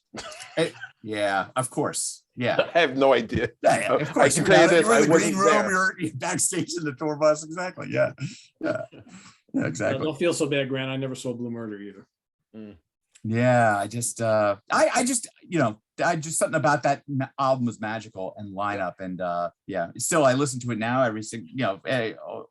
Yeah, of course. Yeah, I have no idea. Yeah, of course. I can tell you this. You're in the green room. You're backstage in the tour bus. Exactly. Yeah. Exactly. Don't feel so bad, Grant. I never saw Blue Murder either. Yeah, I just something about that album was magical and lineup, and still I listen to it now every single,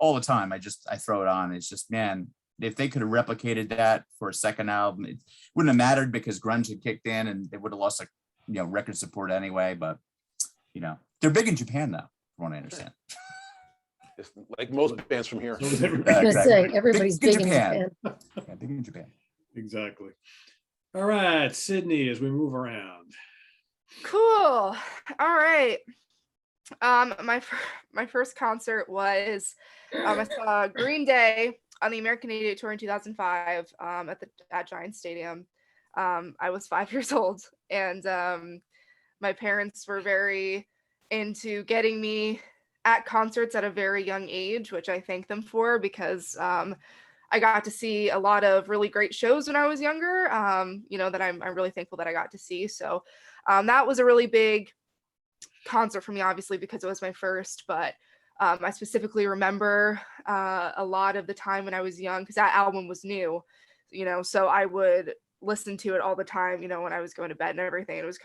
all the time. I throw it on. It's just, man, if they could have replicated that for a second album, it wouldn't have mattered because grunge had kicked in and they would have lost record support anyway. But they're big in Japan though, from what I understand. It's like most bands from here. I was gonna say everybody's big in Japan. Yeah, big in Japan. Exactly. All right, Sydney, as we move around. Cool. All right. My first concert was I saw Green Day on the American Idiot Tour in 2005 at Giant Stadium. I was 5 years old, and my parents were very into getting me at concerts at a very young age, which I thank them for, because I got to see a lot of really great shows when I was younger, that I'm really thankful that I got to see. So that was a really big concert for me, obviously, because it was my first, but I specifically remember a lot of the time when I was young, because that album was new, so I would listen to it all the time, when I was going to bed and everything. It was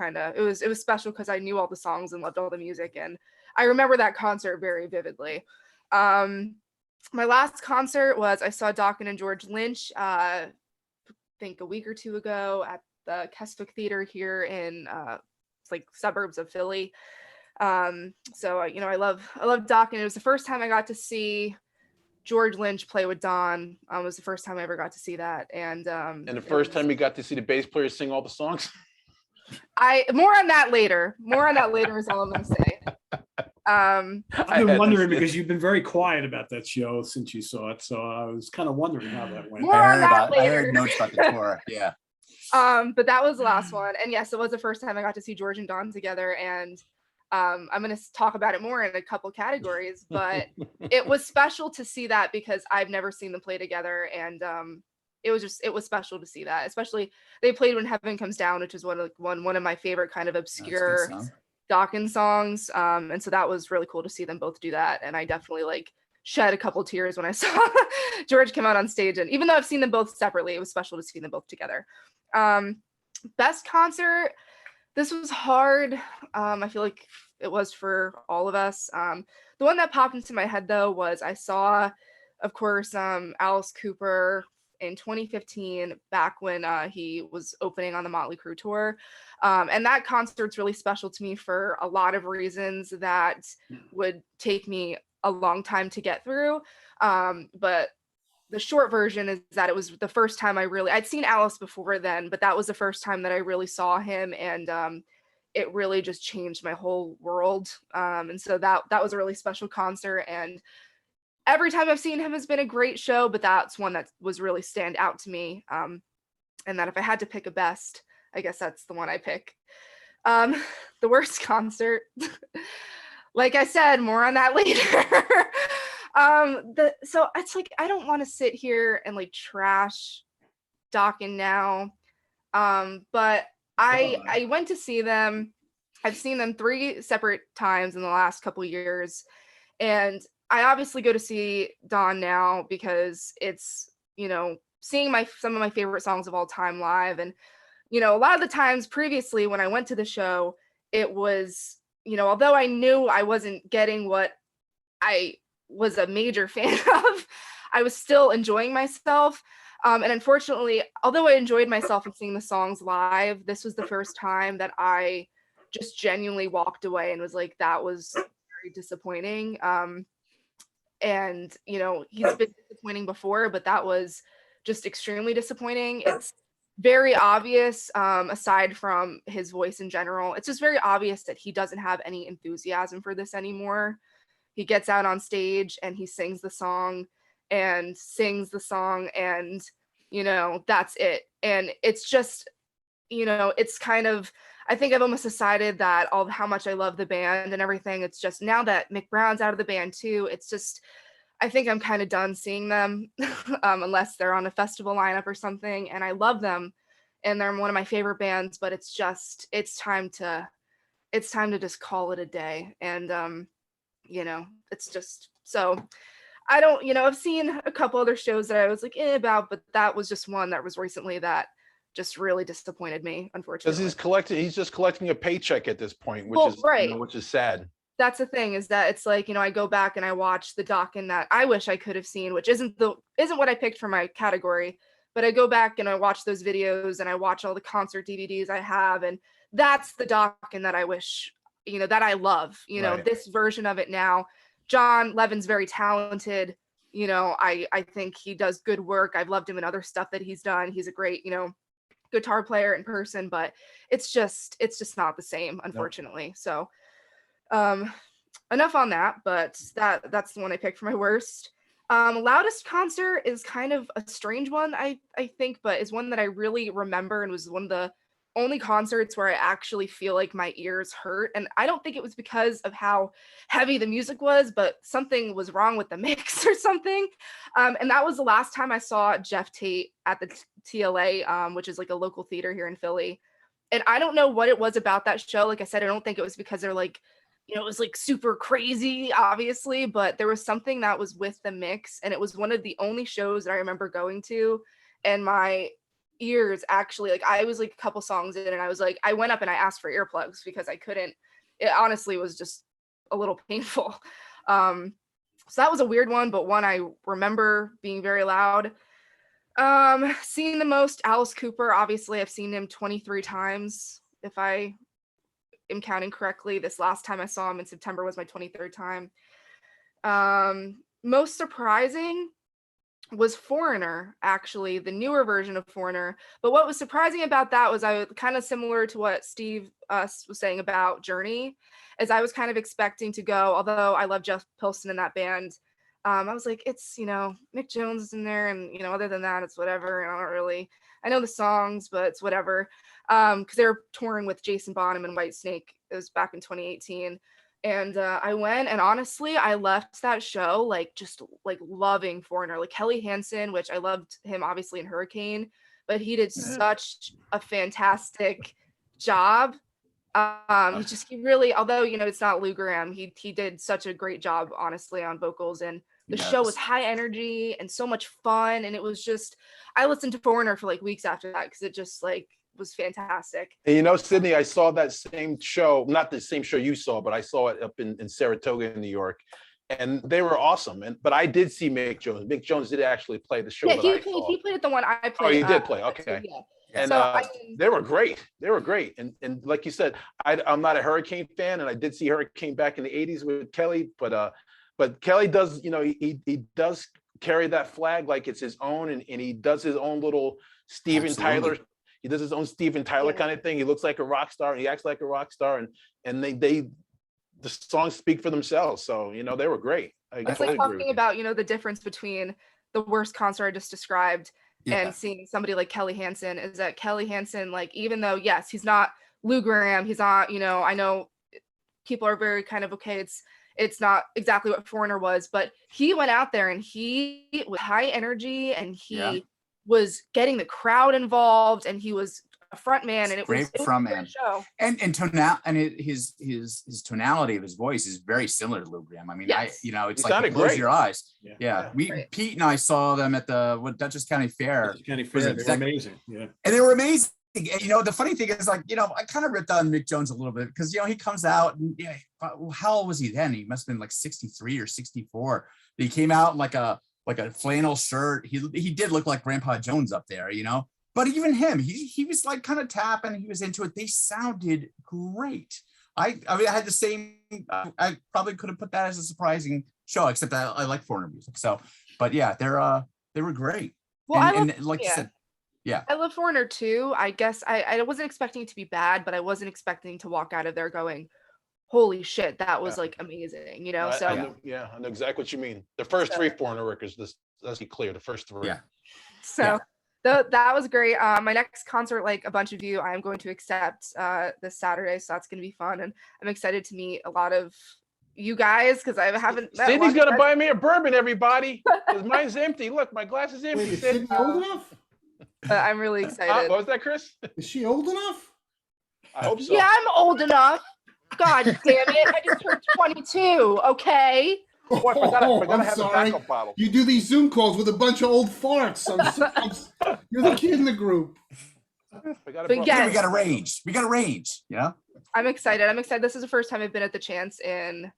special because I knew all the songs and loved all the music. And I remember that concert very vividly. My last concert was I saw Dokken and George Lynch, I think a week or two ago at the Keswick Theater here in suburbs of Philly. So I love Dokken. It was the first time I got to see George Lynch play with Don. It was the first time I ever got to see that, and the first time you got to see the bass player sing all the songs. More on that later is all I'm gonna say. I've been wondering because you've been very quiet about that show since you saw it, so I was kind of wondering how that went. I heard notes about the tour. Yeah. But that was the last one, and yes, it was the first time I got to see George and Don together, and I'm going to talk about it more in a couple categories, but it was special to see that because I've never seen them play together, and it was special to see that. Especially they played When Heaven Comes Down, which is one of my favorite kind of obscure Dokken songs, and so that was really cool to see them both do that. And I definitely shed a couple tears when I saw George come out on stage, and even though I've seen them both separately, it was special to see them both together. Best concert, this was hard. I feel like it was for all of us. The one that popped into my head though was I saw, of course, Alice Cooper in 2015, back when he was opening on the Motley Crue tour. And that concert's really special to me for a lot of reasons that would take me a long time to get through. But the short version is that it was the first time I'd seen Alice before then, but that was the first time that I really saw him, and it really just changed my whole world. And so that was a really special concert, and every time I've seen him has been a great show, but that's one that was really stand out to me. And that if I had to pick a best, I guess that's the one I pick. The worst concert, like I said, more on that later. So it's like, I don't want to sit here and like trash Dokken now. But I went to see them. I've seen them 3 separate times in the last couple of years. And I obviously go to see Don now because it's, seeing some of my favorite songs of all time live. And, a lot of the times previously when I went to the show, it was, although I knew I wasn't getting what I was a major fan of, I was still enjoying myself. And unfortunately, although I enjoyed myself and seeing the songs live, this was the first time that I just genuinely walked away and was like, that was very disappointing. And, he's been disappointing before, but that was just extremely disappointing. It's very obvious, aside from his voice in general, it's just very obvious that he doesn't have any enthusiasm for this anymore. He gets out on stage and he sings the song, and that's it. And it's just, it's kind of, I think I've almost decided that how much I love the band and everything, it's just now that Mick Brown's out of the band too, it's just, I think I'm kind of done seeing them unless they're on a festival lineup or something. And I love them and they're one of my favorite bands, but it's time to just call it a day. And, it's just, so I don't, I've seen a couple other shows that I was like, about, but that was just one that was recently that just really disappointed me, unfortunately. Because he's just collecting a paycheck at this point, which is sad. That's the thing, is that it's like, I go back and I watch the Dokken that I wish I could have seen, which isn't what I picked for my category, but I go back and I watch those videos and I watch all the concert DVDs I have, and that's the Dokken that I wish, that I love, Right. This version of it now. John Levin's very talented. I think he does good work. I've loved him in other stuff that he's done. He's a great, guitar player in person, but it's just not the same, unfortunately. So enough on that, but that's the one I picked for my worst. Loudest concert is kind of a strange one, I think, but is one that I really remember and was one of the only concerts where I actually feel like my ears hurt. And I don't think it was because of how heavy the music was, but something was wrong with the mix or something. And that was the last time I saw Jeff Tate at the TLA, which is like a local theater here in Philly. And I don't know what it was about that show. Like I said, I don't think it was because they're like, it was like super crazy, obviously, but there was something that was with the mix. And it was one of the only shows that I remember going to. And my ears actually, like, I was like a couple songs in and I was like, I went up and I asked for earplugs because I couldn't. It honestly was just a little painful. So that was a weird one, but one I remember being very loud. Seeing the most, Alice Cooper. Obviously, I've seen him 23 times, if I am counting correctly. This last time I saw him in September was my 23rd time. Most surprising was Foreigner, actually, the newer version of Foreigner. But what was surprising about that was I was kind of similar to what Steve was saying about Journey, as I was kind of expecting to go, although I love Jeff Pilson in that band. I was like, it's, Mick Jones is in there, and, other than that, it's whatever. And I know the songs, but it's whatever. Because they were touring with Jason Bonham and Whitesnake. It was back in 2018. And I went, and honestly, I left that show just loving Foreigner. Like Kelly Hansen, which I loved him obviously in Hurricane, but he did such a fantastic job. He really, although it's not Lou Graham, he did such a great job, honestly, on vocals, and the show was high energy and so much fun. And it was just, I listened to Foreigner for weeks after that because it just was fantastic. And Sydney, I saw that same show, not the same show you saw, but I saw it up in Saratoga, New York, and they were awesome. But I did see Mick Jones. Mick Jones did actually play the show. Yeah, he played at the one I played. Oh, he did play. Okay. Yeah. And so they were great. They were great. And like you said, I'm not a Hurricane fan, and I did see Hurricane back in the 80s with Kelly, but but Kelly does, he does carry that flag like it's his own, and he does his own little Steven Absolutely. Tyler. He does his own Steven Tyler kind of thing. He looks like a rock star, and he acts like a rock star, and the songs speak for themselves. So they were great. It's like talking about the difference between the worst concert I just described and seeing somebody like Kelly Hansen. Is that Kelly Hansen, like, even though yes, he's not Lou Gramm, he's not, I know people are very kind of okay, it's not exactly what Foreigner was, but he went out there and he was high energy, and he was getting the crowd involved, and he was a front man, and it was a great show. And his tonality of his voice is very similar to Lou Gramm. I mean, it's like it close your eyes. Pete and I saw them at the Dutchess County Fair. They were amazing. Yeah, and they were amazing. And, the funny thing is, like, I kind of ripped on Mick Jones a little bit because, he comes out and how old was he then? He must have been like 63 or 64. But he came out in like a flannel shirt. He did look like Grandpa Jones up there, But even him, he was like kind of tapping. He was into it. They sounded great. I mean, I had the same. I probably could have put that as a surprising show, except that I like Foreigner music. So, but yeah, they were great. Well, and like you said. Yeah, I love Foreigner too. I guess I wasn't expecting it to be bad, but I wasn't expecting to walk out of there going, holy shit, that was like amazing, So I know exactly what you mean. The first three Foreigner records, let's be clear, the first three. Yeah. So that was great. My next concert, like a bunch of you, I'm going to accept this Saturday, so that's going to be fun, and I'm excited to meet a lot of you guys because I haven't met. Sydney's gonna buy me a bourbon, everybody, because mine's empty. Look, my glass is empty. Wait, is Sydney old enough? I'm really excited. What was that, Chris? Is she old enough? I hope so. Yeah, I'm old enough. God damn it! I just turned 22. Okay. Oh, I forgot I'm to have sorry. a backup bottle. You do these Zoom calls with a bunch of old farts. You're the kid in the group. We got a range. We got a range. Yeah. I'm excited. This is the first time I've been at the Chance in.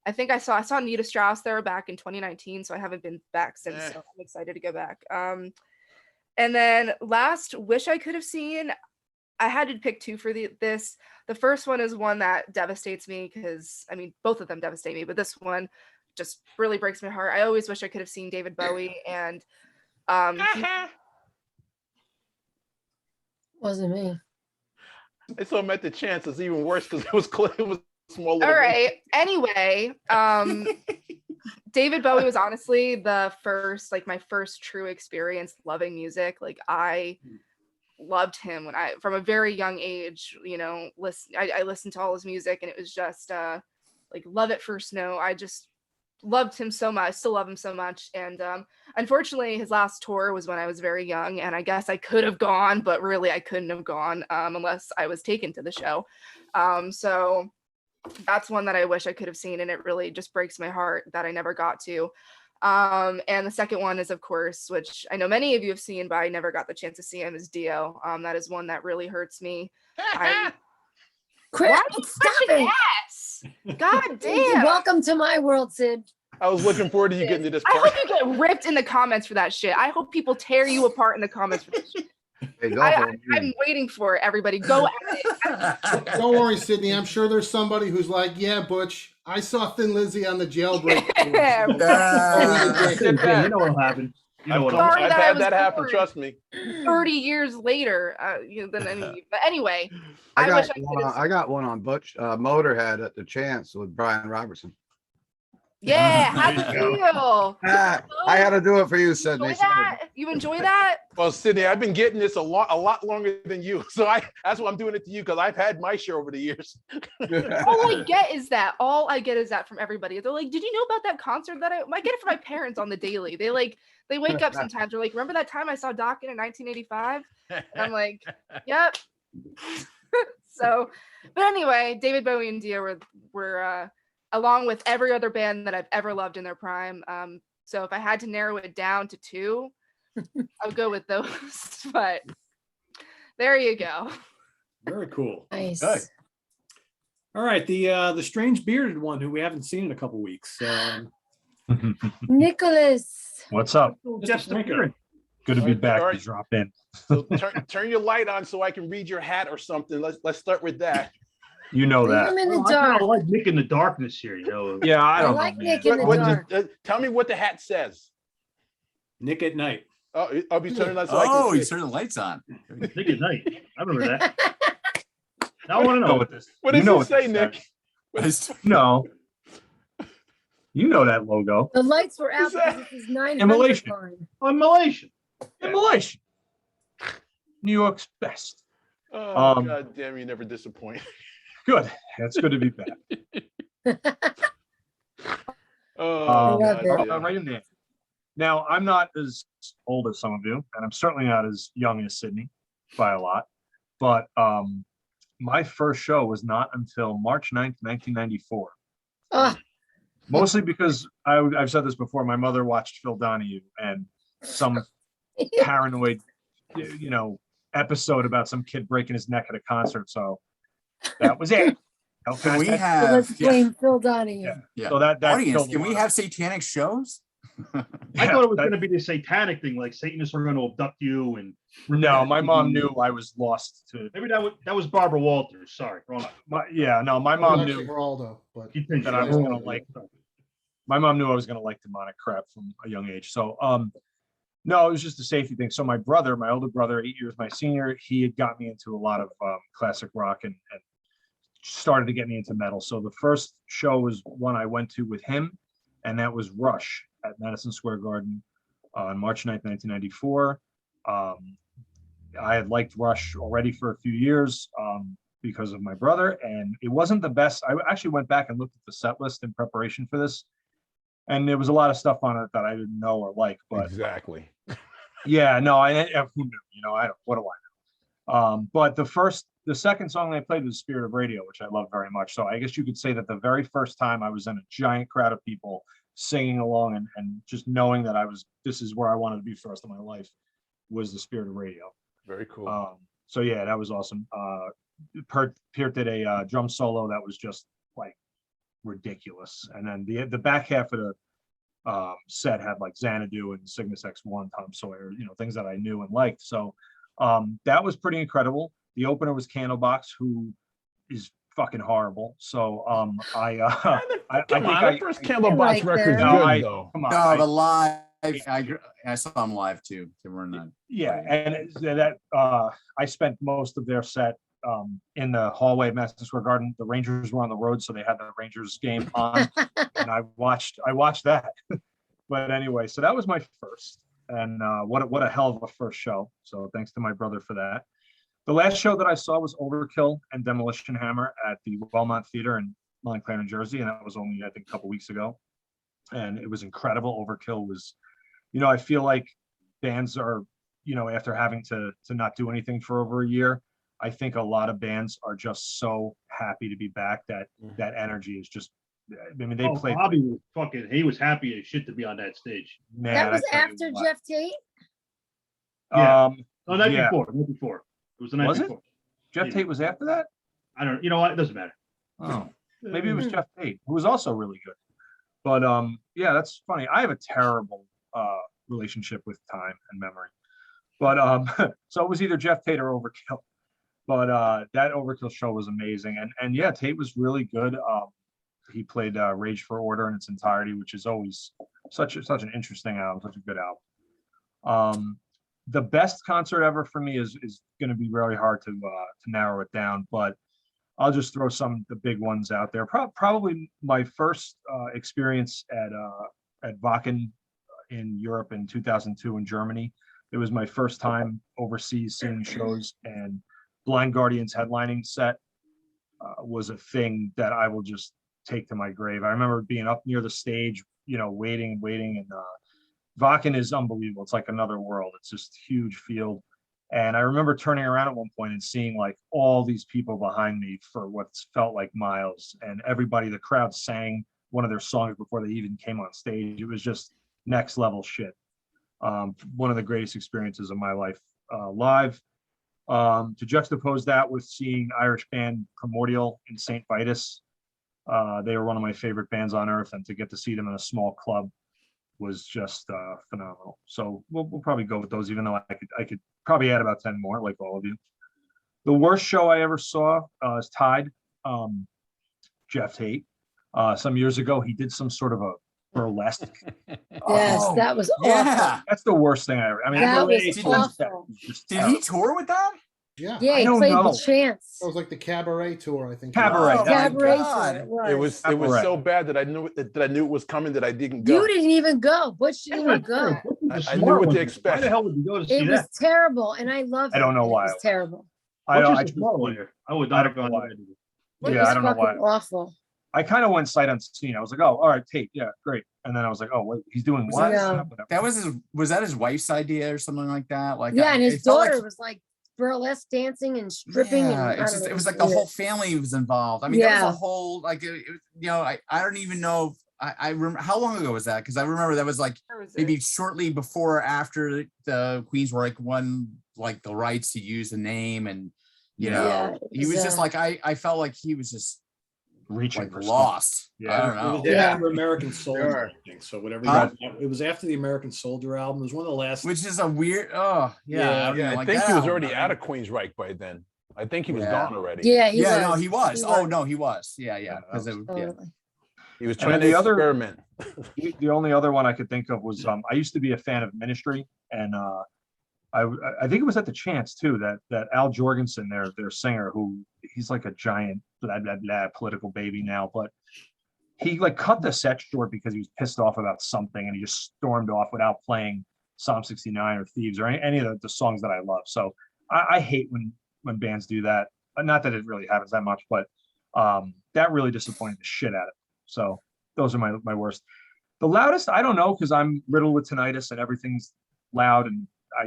I think I saw Nita Strauss there back in 2019, so I haven't been back since. So I'm excited to go back. And then last, wish I could have seen. I had to pick two for this. The first one is one that devastates me because, I mean, both of them devastate me, but this one just really breaks my heart. I always wish I could have seen David Bowie, and wasn't me. I saw him at the Chance. It's even worse because it was small. All right. Anyway, David Bowie was honestly the first, like my first true experience loving music. Like I loved him from a very young age, I listened to all his music, and it was just like love at first note. I just loved him so much, still love him so much. And unfortunately his last tour was when I was very young, and I guess I could have gone, but really I couldn't have gone unless I was taken to the show. So that's one that I wish I could have seen, and it really just breaks my heart that I never got to. And the second one is, of course, which I know many of you have seen, but I never got the chance to see him, is Dio. That is one that really hurts me. Chris, stop it! Yes. God damn. Welcome to my world, Sid. I was looking forward to you getting to this I part. hope you get ripped in the comments for that shit. I hope people tear you apart in the comments for this shit. I'm waiting for it, everybody. Go at it. Don't worry, Sydney. I'm sure there's somebody who's like, yeah, Butch, I saw Thin Lizzy on the Jailbreak. You know what'll happen. I've had that happen. Trust me. 30 years later, but anyway, I got one on Butch Motorhead at the Chance with Brian Robertson. Yeah, how'd you feel? I had to do it for you, Sydney. You enjoy that? Well, Sydney, I've been getting this a lot longer than you, so that's why I'm doing it to you, because I've had my share over the years. All I get is that from everybody. They're like, "Did you know about that concert that I get it from my parents on the daily?" They wake up sometimes. They're like, "Remember that time I saw Dokken in 1985?" And I'm like, "Yep." So, but anyway, David Bowie and Dio were along with every other band that I've ever loved in their prime. So if I had to narrow it down to two, I would go with those. But there you go. Very cool. Nice. Good. All right, the strange bearded one who we haven't seen in a couple weeks. Nicholas. What's up? Jeff Stinker. Good to be back. All To drop in. So turn your light on so I can read your hat or something. Let's start with that. You know Leave that. him in the Well, I kind dark. of like Nick in the darkness here, you know. Yeah, I I don't like know, Nick man. in the What dark. tell me what the hat says. Nick at Night. Oh, I'll be turning that so I Oh, can you see. turned the lights on. Nick at Night. I remember that. Now I You want to know know. what this. What you does know it what say, this Nick? No. You know that logo. The lights were out Is that- because this is 900 Immolation. line. I'm Malaysian. Immolation. New York's best. Oh, Um, God damn, you never disappoint. Good. That's good to be back. Oh, love God it. damn. Right in there. Now, I'm not as old as some of you, and I'm certainly not as young as Sydney by a lot. But my first show was not until March 9th, 1994. Oh, Mostly because I've said this before. My mother watched Phil Donahue and some paranoid, episode about some kid breaking his neck at a concert. So that was it. Can we so have let's blame Phil Donahue. Yeah. yeah. So that audience? killed a Can we lot of- have satanic shows? I thought it was going to be the satanic thing, like Satanists are going to abduct you, and No, my mom knew I was lost to. maybe that was Barbara Walters. Sorry, wrong. My mom Actually, knew Geraldo, but Continue. that I was gonna like. My mom knew I was gonna like demonic crap from a young age. So no, it was just a safety thing. So my older brother, 8 years my senior, he had got me into a lot of classic rock and started to get me into metal. So the first show was one I went to with him, and that was Rush at Madison Square Garden on March 9th, 1994. I had liked Rush already for a few years because of my brother, and it wasn't the best. I actually went back and looked at the set list in preparation for this, and there was a lot of stuff on it that I didn't know or like. But Exactly. yeah, no, who knew? I don't. What do I know? But the second song they played was "Spirit of Radio," which I love very much. So I guess you could say that the very first time I was in a giant crowd of people singing along and just knowing that this is where I wanted to be for the rest of my life was the Spirit of Radio. Very cool. So yeah, that was awesome. Peart did a drum solo that was just like ridiculous, and then the back half of the set had like Xanadu and Cygnus X1, Tom Sawyer, things that I knew and liked. So that was pretty incredible. The opener was Candlebox, who is fucking horrible. So I Come on, the first Candlebox Right record's there. good though. come on. No, the live. I saw them live too. They were not. Yeah, and that I spent most of their set in the hallway of Madison Square Garden. The Rangers were on the road, so they had the Rangers game on, and I watched that. But anyway, so that was my first, and what a hell of a first show. So thanks to my brother for that. The last show that I saw was Overkill and Demolition Hammer at the Wellmont Theater in Montclair, New Jersey, and that was only I think a couple weeks ago, and it was incredible. Overkill was, I feel like bands are, after having to not do anything for over a year, I think a lot of bands are just so happy to be back that that energy is just. I mean, they played. Bobby was he was happy as shit to be on that stage. Man, That was I tell you after what. Jeff Tate. Yeah. No, night yeah. before. It was the night Was it? before. Jeff Tate was after that. I don't. You know what? It doesn't matter. Oh, maybe it was Jeff Tate, who was also really good. But yeah, that's funny. I have a terrible relationship with time and memory. But so it was either Jeff Tate or Overkill. But that Overkill show was amazing, and yeah, Tate was really good. He played Rage for Order in its entirety, which is always such an interesting album, such a good album. The best concert ever for me is going to be really hard to narrow it down, but I'll just throw the big ones out there. Probably my first experience at Wacken in Europe in 2002 in Germany. It was my first time overseas seeing shows, and Blind Guardian's headlining set was a thing that I will just take to my grave. I remember being up near the stage, waiting, and Wacken is unbelievable. It's like another world. It's just a huge field. And I remember turning around at one point and seeing like all these people behind me for what felt like miles, and the crowd sang one of their songs before they even came on stage. It was just next level shit. One of the greatest experiences of my life live. To juxtapose that with seeing Irish band Primordial in St. Vitus, they were one of my favorite bands on earth, and to get to see them in a small club was just phenomenal. So we'll probably go with those, even though I could probably add about 10 more, like all of you. The worst show I ever saw is Tide Jeff Tate. Some years ago, he did some sort of a burlesque. Yes, Oh, that was yeah. awful. That's the worst thing I ever. I mean, That was did awful. He tour with them? Yeah. Yeah, I he don't played know. the Chance. That was like the cabaret tour, I think. Cabaret. Oh, That's my Cabaret God. tour, it It was. was Right. so bad that I knew it was coming that I didn't go. You didn't even go. Butch didn't even go. I knew what to expect. Why the hell would you go to see It was that? terrible, and I loved it. I don't know and why It I was terrible. I What's I your small truthfully- player? I would I not don't have know gone. why. It Yeah, was I don't know why. fucking awful. I kind of went sight unseen. I was like, oh, all right, Tate, yeah, great. And then I was like, oh, wait, he's doing what? No. That was that his wife's idea or something like that? Like, Yeah, and it his felt daughter like, was like burlesque dancing and stripping, yeah, and I it's don't just, know, it was like the weird. whole family was involved. I mean, there was Yeah. a whole like, I don't even know. I remember how long ago was that? Because I remember that was like Where was maybe it? shortly before or after the Queens were like won like the rights to use the name, and you know, Yeah, it he was was, just like I felt like he was just Reaching like for stuff. lost. Yeah. I don't It was know. Yeah. after American Soldier, Sure. I think. So whatever. Huh? It was after the American Soldier album. It was one of the last. Which is a weird. Oh yeah, I don't Yeah, even I like think that he was album, already I out mean. of Queensryche by then. I think he was Yeah. gone already. Yeah, he Yeah, was. no, he was. He Oh was. no, he was. Yeah, yeah. Yeah, Because that yeah. Totally. He was And trying then to the other- experiment. The only other one I could think of was I used to be a fan of Ministry, and I think it was at the Chance too that Al Jorgensen, their singer, who he's like a giant blah blah blah political baby now, but he like cut the set short because he was pissed off about something, and he just stormed off without playing Psalm 69 or Thieves or any of the songs that I love. So I hate when bands do that. Not that it really happens that much, but that really disappointed the shit out of me. So those are my worst. The loudest, I don't know, because I'm riddled with tinnitus and everything's loud, and I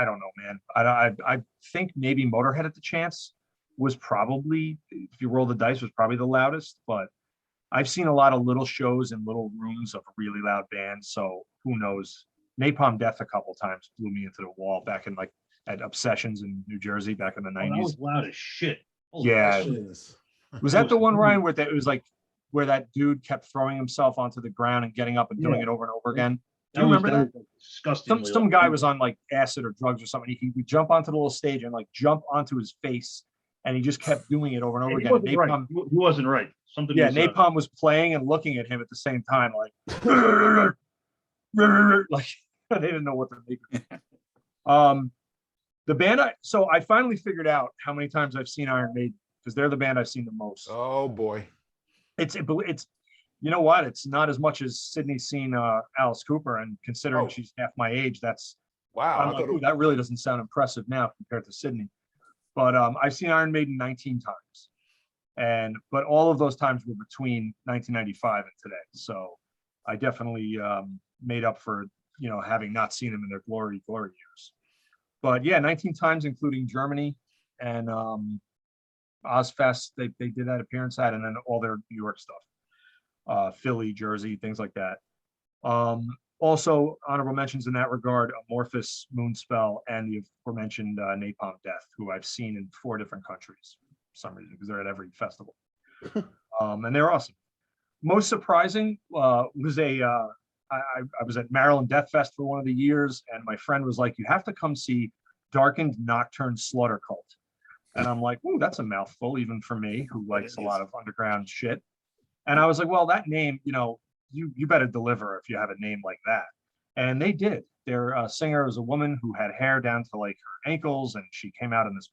don't know, man. I think maybe Motorhead at the Chance was probably, if you roll the dice, was probably the loudest, but I've seen a lot of little shows in little rooms of really loud bands, so who knows? Napalm Death a couple times blew me into the wall back in like at Obsessions in New Jersey back in the Oh, that 90s. was loud as shit. Holy Yeah. shit. Was that the one, Ryan, where it was like where that dude kept throwing himself onto the ground and getting up and doing it over and over again? Do you remember that? Disgusting. Some guy was on like acid or drugs or something. He would jump onto the little stage and like jump onto his face, and he just kept doing it over and over He again. And wasn't right. He wasn't right. Something. yeah, was, Napalm was playing and looking at him at the same time, like like they didn't know what to make. The band I finally figured out how many times I've seen Iron Maiden, because they're the band I've seen the most. Oh boy. It's you know what? It's not as much as Sydney's seen Alice Cooper, and considering she's half my age, that's Wow. I'm I like, thought ooh, that really doesn't sound impressive now compared to Sydney. But I've seen Iron Maiden 19 times, but all of those times were between 1995 and today. So I definitely made up for having not seen them in their glory years. But yeah, 19 times, including Germany and Ozfest. They did that appearance at, and then all their New York stuff, Philly, Jersey, things like that. Also, honorable mentions in that regard: Amorphous, Moonspell, and the aforementioned Napalm Death, who I've seen in 4 different countries for some reason, because they're at every festival, and they're awesome. Most surprising was I was at Maryland Death Fest for one of the years, and my friend was like, "You have to come see Darkened Nocturne Slaughter Cult," and I'm like, "Ooh, that's a mouthful, even for me, who likes a lot of underground shit." And I was like, "Well, that name, you better deliver if you have a name like that." And they did. Their singer was a woman who had hair down to like her ankles, and she came out in this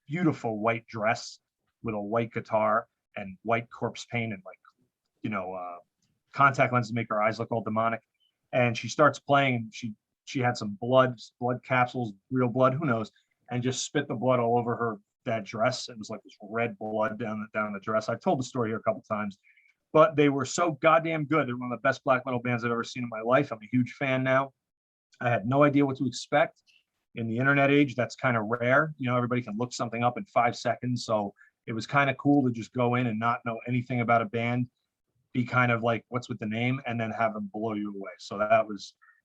beautiful white dress with a white guitar and white corpse paint and like, contact lenses to make her eyes look all demonic. And she starts playing, and she had some blood capsules, real blood, who knows, and just spit the blood all over that dress. It was like this red blood down the dress. I've told the story here a couple times, but they were so goddamn good. They're one of the best black metal bands I've ever seen in my life. I'm a huge fan now. I had no idea what to expect. In the internet age, that's kind of rare. Everybody can look something up in 5 seconds. So it was kind of cool to just go in and not know anything about a band, be kind of like, what's with the name, and then have them blow you away. So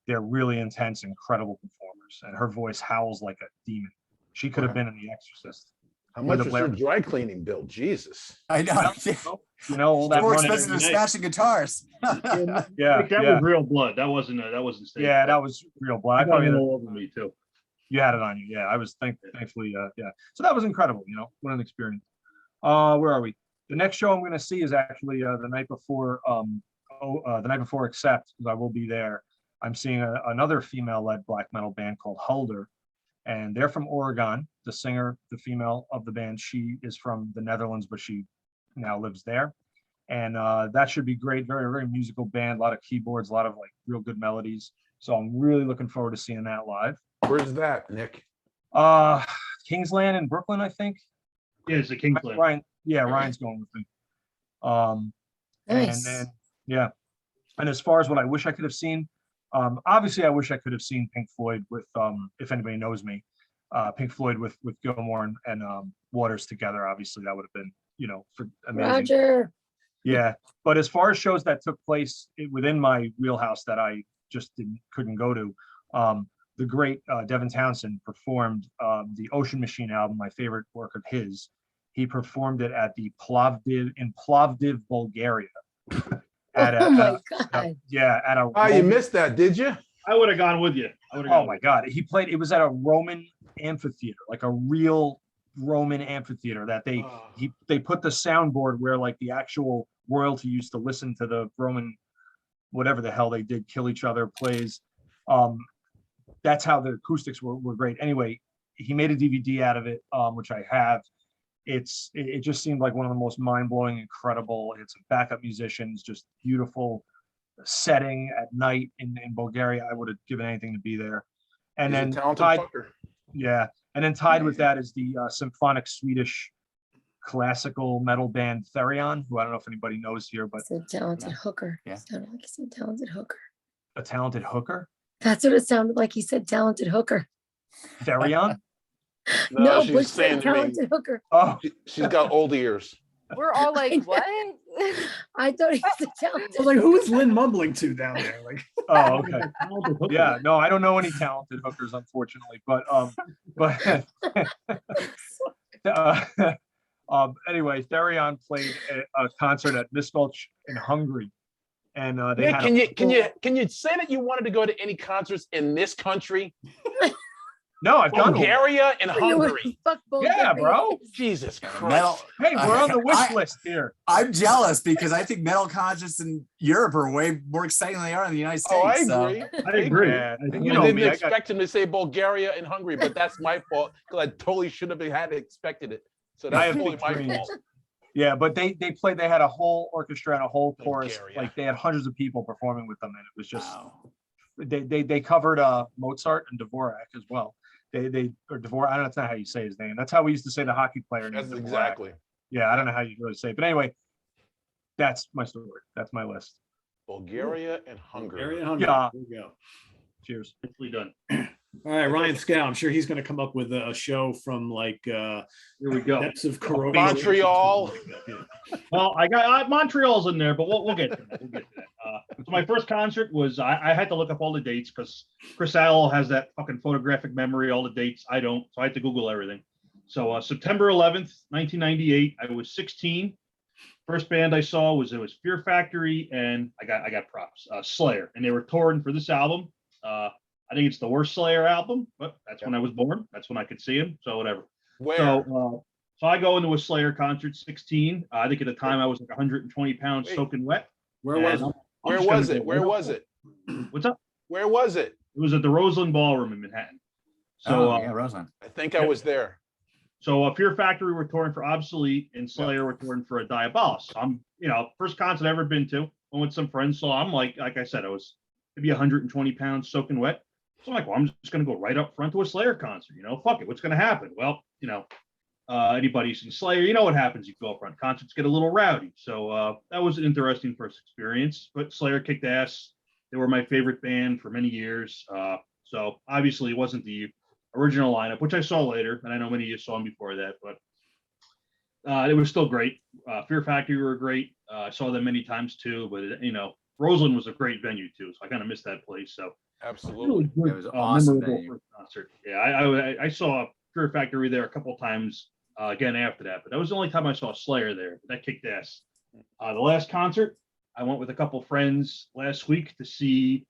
they're really intense, incredible performers. And her voice howls like a demon. She could have been in The Exorcist. How much was her dry cleaning bill? Jesus. I know. All that More money. expensive than smashing guitars. Yeah, that was real blood. That wasn't stage. Yeah, that was real blood. I got it all over me too. You had it on you. Yeah, I was thankfully. Yeah. So that was incredible. What an experience. Where are we? The next show I'm going to see is actually the night before. The night before, Accept, because I will be there. I'm seeing another female-led black metal band called Hulder, and they're from Oregon. The singer, the female of the band, she is from the Netherlands, but she now lives there. And that should be great. Very, very musical band. A lot of keyboards, a lot of like real good melodies. So I'm really looking forward to seeing that live. Where's that, Nick? Kingsland in Brooklyn, I think. Yeah, it's the Kingsland. Ryan, yeah, Ryan's going with me. Nice. And then yeah. And as far as what I wish I could have seen, obviously I wish I could have seen Pink Floyd with if anybody knows me, Pink Floyd with Gilmour and Waters together. Obviously that would have been, amazing. Roger. Yeah, but as far as shows that took place within my wheelhouse that I just couldn't go to, the great Devin Townsend performed the Ocean Machine album, my favorite work of his. He performed it at the Plovdiv, Bulgaria. Oh my God. At a Oh, you missed that, did you? I would have gone with you. Oh my God. He played, it was at a Roman amphitheater, like a real Roman amphitheater that they put the soundboard where like the actual royalty used to listen to the Roman, whatever the hell they did, kill each other plays. That's how the acoustics were great. Anyway, he made a DVD out of it, which I have. It just seemed like one of the most mind-blowing, incredible. It's backup musicians, just beautiful setting at night in Bulgaria. I would have given anything to be there. And He's then a talented tied, fucker. yeah, and then tied with that is the symphonic Swedish classical metal band Therion, who I don't know if anybody knows here, but It's a talented hooker. Yeah. Sounded like he said talented hooker. a talented hooker. That's what it sounded like. He said talented hooker. Therion. No, she's Bush saying said to me, talented hooker. Oh, she's got old ears. We're all I like, know. what? I thought he said I talented. was like, who is Lynn mumbling to down there? Like, oh, okay. Yeah, no, I don't know any talented hookers, unfortunately, but anyway, Therion played a concert at Miskolc in Hungary, and they Nick, had can you say that you wanted to go to any concerts in this country? No, I've gone to Bulgaria and You know what Hungary. the fuck Bulgaria Yeah, bro. is? Jesus Christ. Metal. Hey, we're on the wish list here. I'm jealous because I think metal concerts in Europe are way more exciting than they are in the United States. Oh, I so- agree. I agree. Yeah, I you I know didn't me, I got- expect him to say Bulgaria and Hungary, but that's my fault because I totally should have had expected it. So I that's have totally big my dreams. fault. Yeah, but they played. They had a whole orchestra and a whole chorus. Bulgaria. Like they had hundreds of people performing with them, and it was just Wow. they covered Mozart and Dvorak as well. They or Dvorak. I don't know. That's not how you say his name. That's how we used to say the hockey player name. That's Dvorak. exactly. Yeah, I don't know how you really say it, but anyway, that's my story. That's my list. Bulgaria and Hungary. Area 100. Yeah. There we go. Cheers. Nicely done. All right, Ryan Scow. I'm sure he's going to come up with a show from like Here we go. depths of Corona. Montreal. Well, I got Montreal's in there, but we'll get to that. We'll get to that. So my first concert was I had to look up all the dates because Chris Allen has that fucking photographic memory, all the dates. I don't, so I had to Google everything. So September 11th, 1998, I was 16. First band I saw was Fear Factory, and I got props, Slayer, and they were touring for this album. I think it's the worst Slayer album, but that's when I was born. That's when I could see him. So whatever. Where? So I go into a Slayer concert, 16. I think at the time I was like 120 pounds Wait. soaking wet. Where And was it? I'm Where just gonna was go it? Where right was up. it? What's up? Where was it? It was at the Roseland Ballroom in Manhattan. So, Oh, yeah, Roseland. I think I was there. so Fear Factory were touring for Obsolete, and Slayer were touring for a Diabolus. I'm, first concert I've ever been to. Went with some friends, so I'm like I said, I was maybe 120 pounds soaking wet. So I'm like, well, I'm just gonna go right up front to a Slayer concert. Fuck it, what's gonna happen? Well, anybody seen Slayer, you know what happens. You go up front, concerts get a little rowdy. So that was an interesting first experience. But Slayer kicked ass. They were my favorite band for many years. So obviously it wasn't the original lineup, which I saw later, and I know many of you saw them before that, but it was still great. Fear Factory were great. I saw them many times too, but Roseland was a great venue too, so I kind of missed that place. So Absolutely. really good, It was an awesome memorable venue. first concert. Yeah, I saw Fear Factory there a couple times again after that, but that was the only time I saw Slayer there. That kicked ass. The last concert, I went with a couple friends last week to see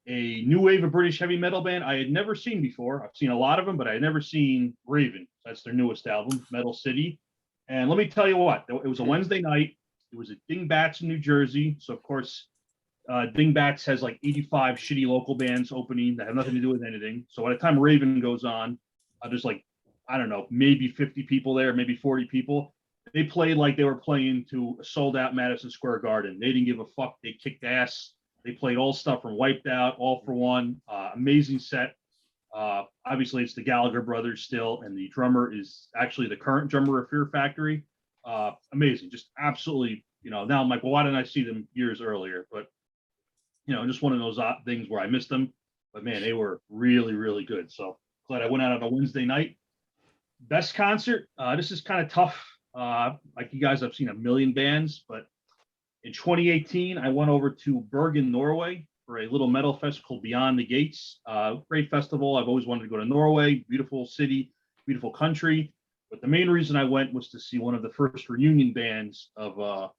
a new wave of British heavy metal band I had never seen before. I've seen a lot of them, but I had never seen Raven. That's their newest album, Metal City. And let me tell you what, it was a Wednesday night. It was at Dingbats in New Jersey. So, of course, Dingbats has like 85 shitty local bands opening that have nothing to do with anything. So by the time Raven goes on, there's like, I don't know, maybe 50 people there, maybe 40 people. They played like they were playing to a sold-out Madison Square Garden. They didn't give a fuck. They kicked ass. They played all stuff from Wiped Out, All for One. Amazing set. Obviously, it's the Gallagher brothers still, and the drummer is actually the current drummer of Fear Factory. Amazing, just absolutely. Now I'm like, well, why didn't I see them years earlier? But just one of those things where I missed them. But man, they were really, really good. So glad I went out on a Wednesday night. Best concert. This is kind of tough. Like you guys, I've seen a million bands, but in 2018, I went over to Bergen, Norway, for a little metal fest called Beyond the Gates. Great festival. I've always wanted to go to Norway. Beautiful city, beautiful country. But the main reason I went was to see one of the first reunion bands of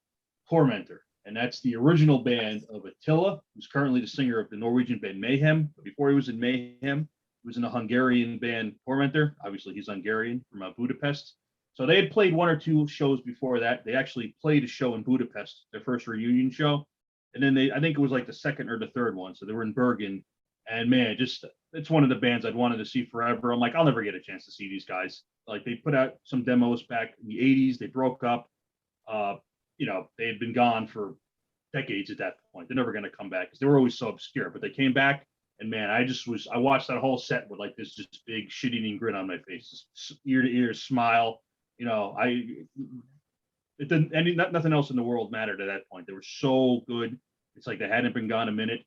Tormentor. And that's the original band of Attila, who's currently the singer of the Norwegian band Mayhem. But before he was in Mayhem, he was in a Hungarian band Tormentor. Obviously, he's Hungarian from Budapest. So they had played one or two shows before that. They actually played a show in Budapest, their first reunion show. And then I think it was like the second or the third one. So they were in Bergen. And man, it's one of the bands I'd wanted to see forever. I'm like, I'll never get a chance to see these guys. Like they put out some demos back in the 80s. They broke up. They had been gone for decades at that point. They're never going to come back because they were always so obscure. But they came back, and man, I watched that whole set with like this just big shit-eating grin on my face, just ear to ear smile. Nothing else in the world mattered at that point. They were so good. It's like they hadn't been gone a minute.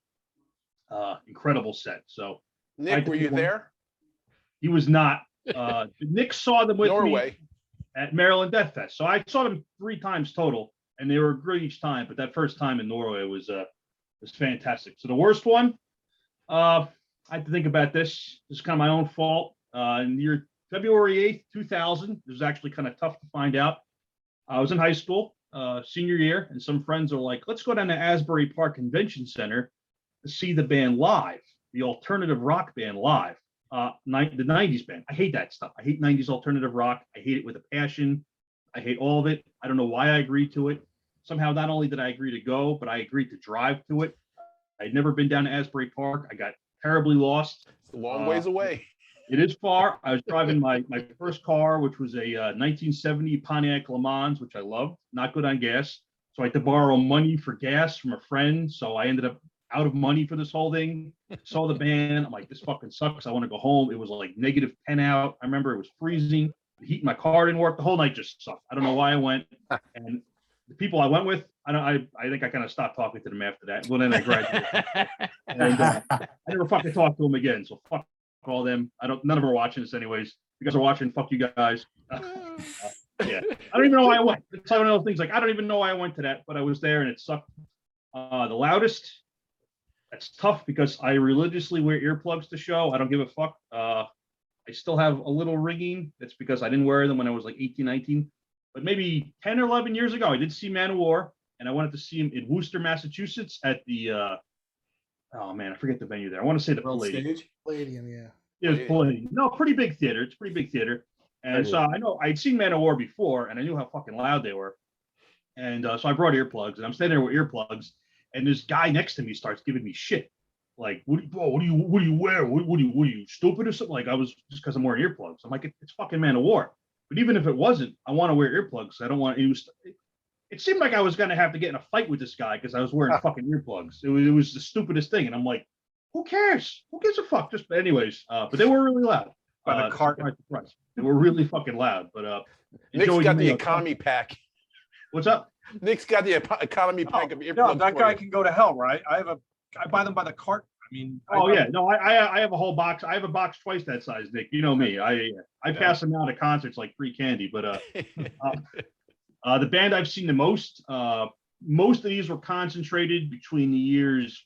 Incredible set. So Nick, were you there? He was not. Nick saw them with Norway. Me at Maryland Death Fest. So I saw them 3 times total, and they were great each time. But that first time in Norway was fantastic. So the worst one, I had to think about this. This is kind of my own fault. In the year February 8th, 2000, it was actually kind of tough to find out. I was in high school, senior year, and some friends are like, let's go down to Asbury Park Convention Center to see the band live, the alternative rock band live, the 90s band. I hate that stuff. I hate 90s alternative rock. I hate it with a passion. I hate all of it. I don't know why I agreed to it. Somehow, not only did I agree to go, but I agreed to drive to it. I'd never been down to Asbury Park. I got terribly lost. It's a long ways away. It is far. I was driving my first car, which was a 1970 Pontiac Le Mans, which I loved. Not good on gas. So I had to borrow money for gas from a friend. So I ended up out of money for this whole thing. Saw the band. I'm like, this fucking sucks. I want to go home. It was like -10 out. I remember it was freezing. The heat in my car didn't work. The whole night just sucked. I don't know why I went. And the people I went with, I think I kind of stopped talking to them after that. Well, then I graduated. And I never fucking talked to them again. So fuck all them. None of them are watching this anyways. If you guys are watching, fuck you guys. Yeah. I don't even know why I went. It's one of those things like, I don't even know why I went to that, but I was there and it sucked. The loudest, that's tough because I religiously wear earplugs to show. I don't give a fuck. I still have a little ringing. That's because I didn't wear them when I was like 18, 19. But maybe 10 or 11 years ago, I did see Man of War, and I wanted to see him in Worcester, Massachusetts at the, oh man, I forget the venue there. I want to say the Palladium. Palladium, yeah. It was Palladium. No, pretty big theater. It's a pretty big theater. And so I know I'd seen Man of War before, and I knew how fucking loud they were. And so I brought earplugs, and I'm standing there with earplugs, and this guy next to me starts giving me shit. Like, what do you wear? What are you stupid or something? Like, I was just because I'm wearing earplugs. I'm like, it's fucking Man of War. But even if it wasn't, I want to wear earplugs. I don't want. It seemed like I was gonna have to get in a fight with this guy because I was wearing fucking earplugs. It was the stupidest thing, and I'm like, who cares? Who gives a fuck? Just, but anyways, but they were really loud. By the cart. They were really fucking loud. But Nick's got the economy pack. What's up? Nick's got the economy pack of earplugs. No, that guy can go to hell, right? I buy them by the cart. I mean, I have a whole box. I have a box twice that size, Nick. You know me. I pass them out at concerts like free candy. But the band I've seen the most of these were concentrated between the years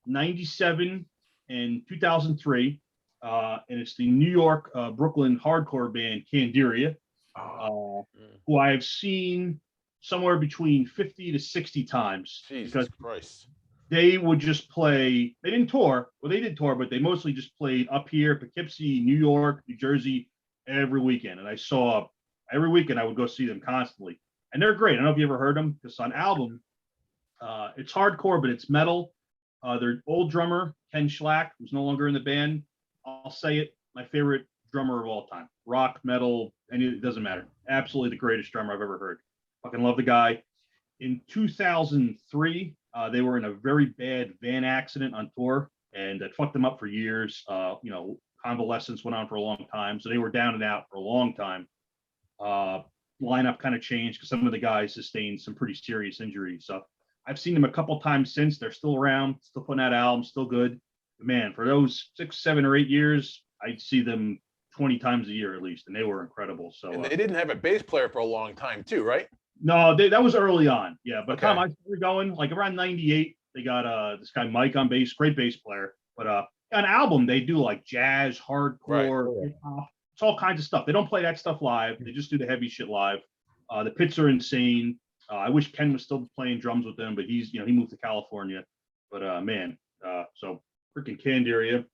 97 and 2003. And it's the New York, Brooklyn hardcore band Candiria, who I've seen somewhere between 50 to 60 times. Jesus Christ. They would just play. They didn't tour. Well, they did tour, but they mostly just played up here, Poughkeepsie, New York, New Jersey, every weekend. And I saw every weekend I would go see them constantly, and they're great. I don't know if you ever heard them. This on album, it's hardcore, but it's metal. Their old drummer Ken Schlack, who's no longer in the band, I'll say it, my favorite drummer of all time. Rock, metal, it doesn't matter. Absolutely the greatest drummer I've ever heard. Fucking love the guy. In 2003, they were in a very bad van accident on tour, and it fucked them up for years. Convalescence went on for a long time, so they were down and out for a long time. Lineup kind of changed because some of the guys sustained some pretty serious injuries. So I've seen them a couple times since. They're still around, still putting out albums, still good. But man, for those 6, 7, or 8 years, I'd see them 20 times a year at least, and they were incredible. So and they didn't have a bass player for a long time too, right? No, that was early on. Yeah, but Okay. time I started going, like around 98, they got this guy Mike on bass, great bass player. But on album, they do like jazz, hardcore, hip hop. It's all kinds of stuff. They don't play that stuff live. They just do the heavy shit live. The pits are insane. I wish Ken was still playing drums with them, but he's, he moved to California. But so freaking canned area.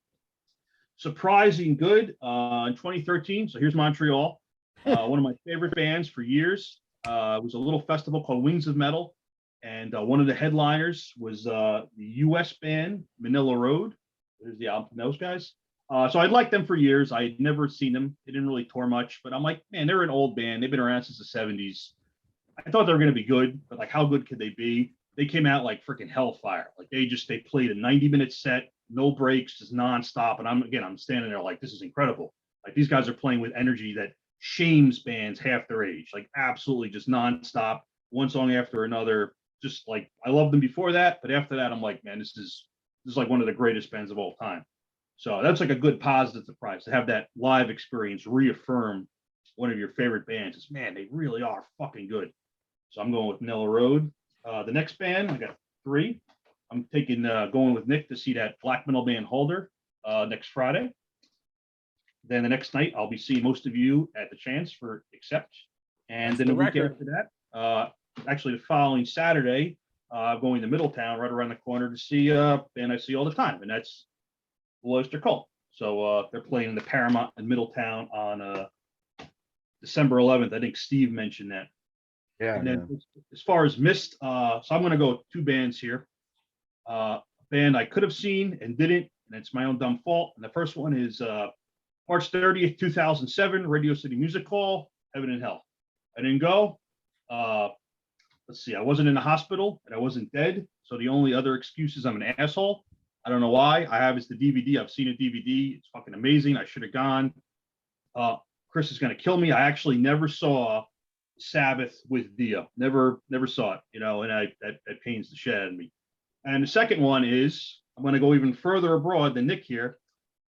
Surprising good in 2013. So here's Montreal. One of my favorite bands for years. It was a little festival called Wings of Metal. And one of the headliners was the US band Manila Road. There's the album from those guys. So I'd liked them for years. I had never seen them. They didn't really tour much, but I'm like, man, they're an old band. They've been around since the 70s. I thought they were going to be good, but like, how good could they be? They came out like freaking hellfire. Like they played a 90-minute set, no breaks, just nonstop. And I'm standing there like, this is incredible. Like these guys are playing with energy that shames bands half their age, like absolutely just nonstop, one song after another. Just like, I loved them before that, but after that, I'm like, man, this is like one of the greatest bands of all time. So that's like a good positive surprise to have that live experience reaffirm one of your favorite bands. Is, man, they really are fucking good. So I'm going with Manila Road. The next band, I got 3. I'm going with Nick to see that black metal band Holder next Friday. Then the next night, I'll be seeing most of you at the Chance for Accept. And That's then the the week record. after that, actually the following Saturday, going to Middletown, right around the corner to see a band I see all the time, and that's Oyster Cult. So they're playing in the Paramount in Middletown on December 11th. I think Steve mentioned that. Yeah. And then as far as missed, so I'm going to go with 2 bands here. A band I could have seen and didn't, and it's my own dumb fault. And the first one is March 30th, 2007, Radio City Music Hall, Heaven and Hell. I didn't go. Let's see, I wasn't in the hospital and I wasn't dead. So the only other excuse is I'm an asshole. I don't know why. I have is the DVD. I've seen a DVD. It's fucking amazing. I should have gone. Chris is going to kill me. I actually never saw Sabbath with Dio. Never saw it, and that pains the shit out of me. And the second one is, I'm going to go even further abroad than Nick here.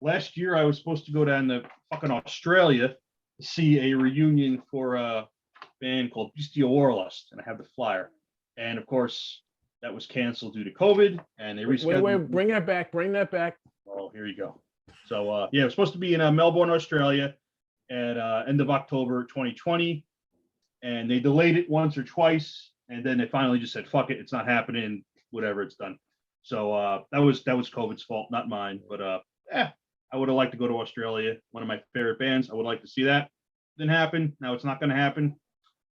Last year, I was supposed to go down to fucking Australia to see a reunion for a band called Bestial Warlust, and I have the flyer. And of course, that was canceled due to COVID, and they rescheduled. Wait, bring that back. Oh, here you go. So it was supposed to be in Melbourne, Australia at end of October 2020, and they delayed it once or twice, and then they finally just said, fuck it, it's not happening, whatever, it's done. So that was COVID's fault, not mine. But I would have liked to go to Australia, one of my favorite bands. I would like to see that. Didn't happen. Now it's not going to happen,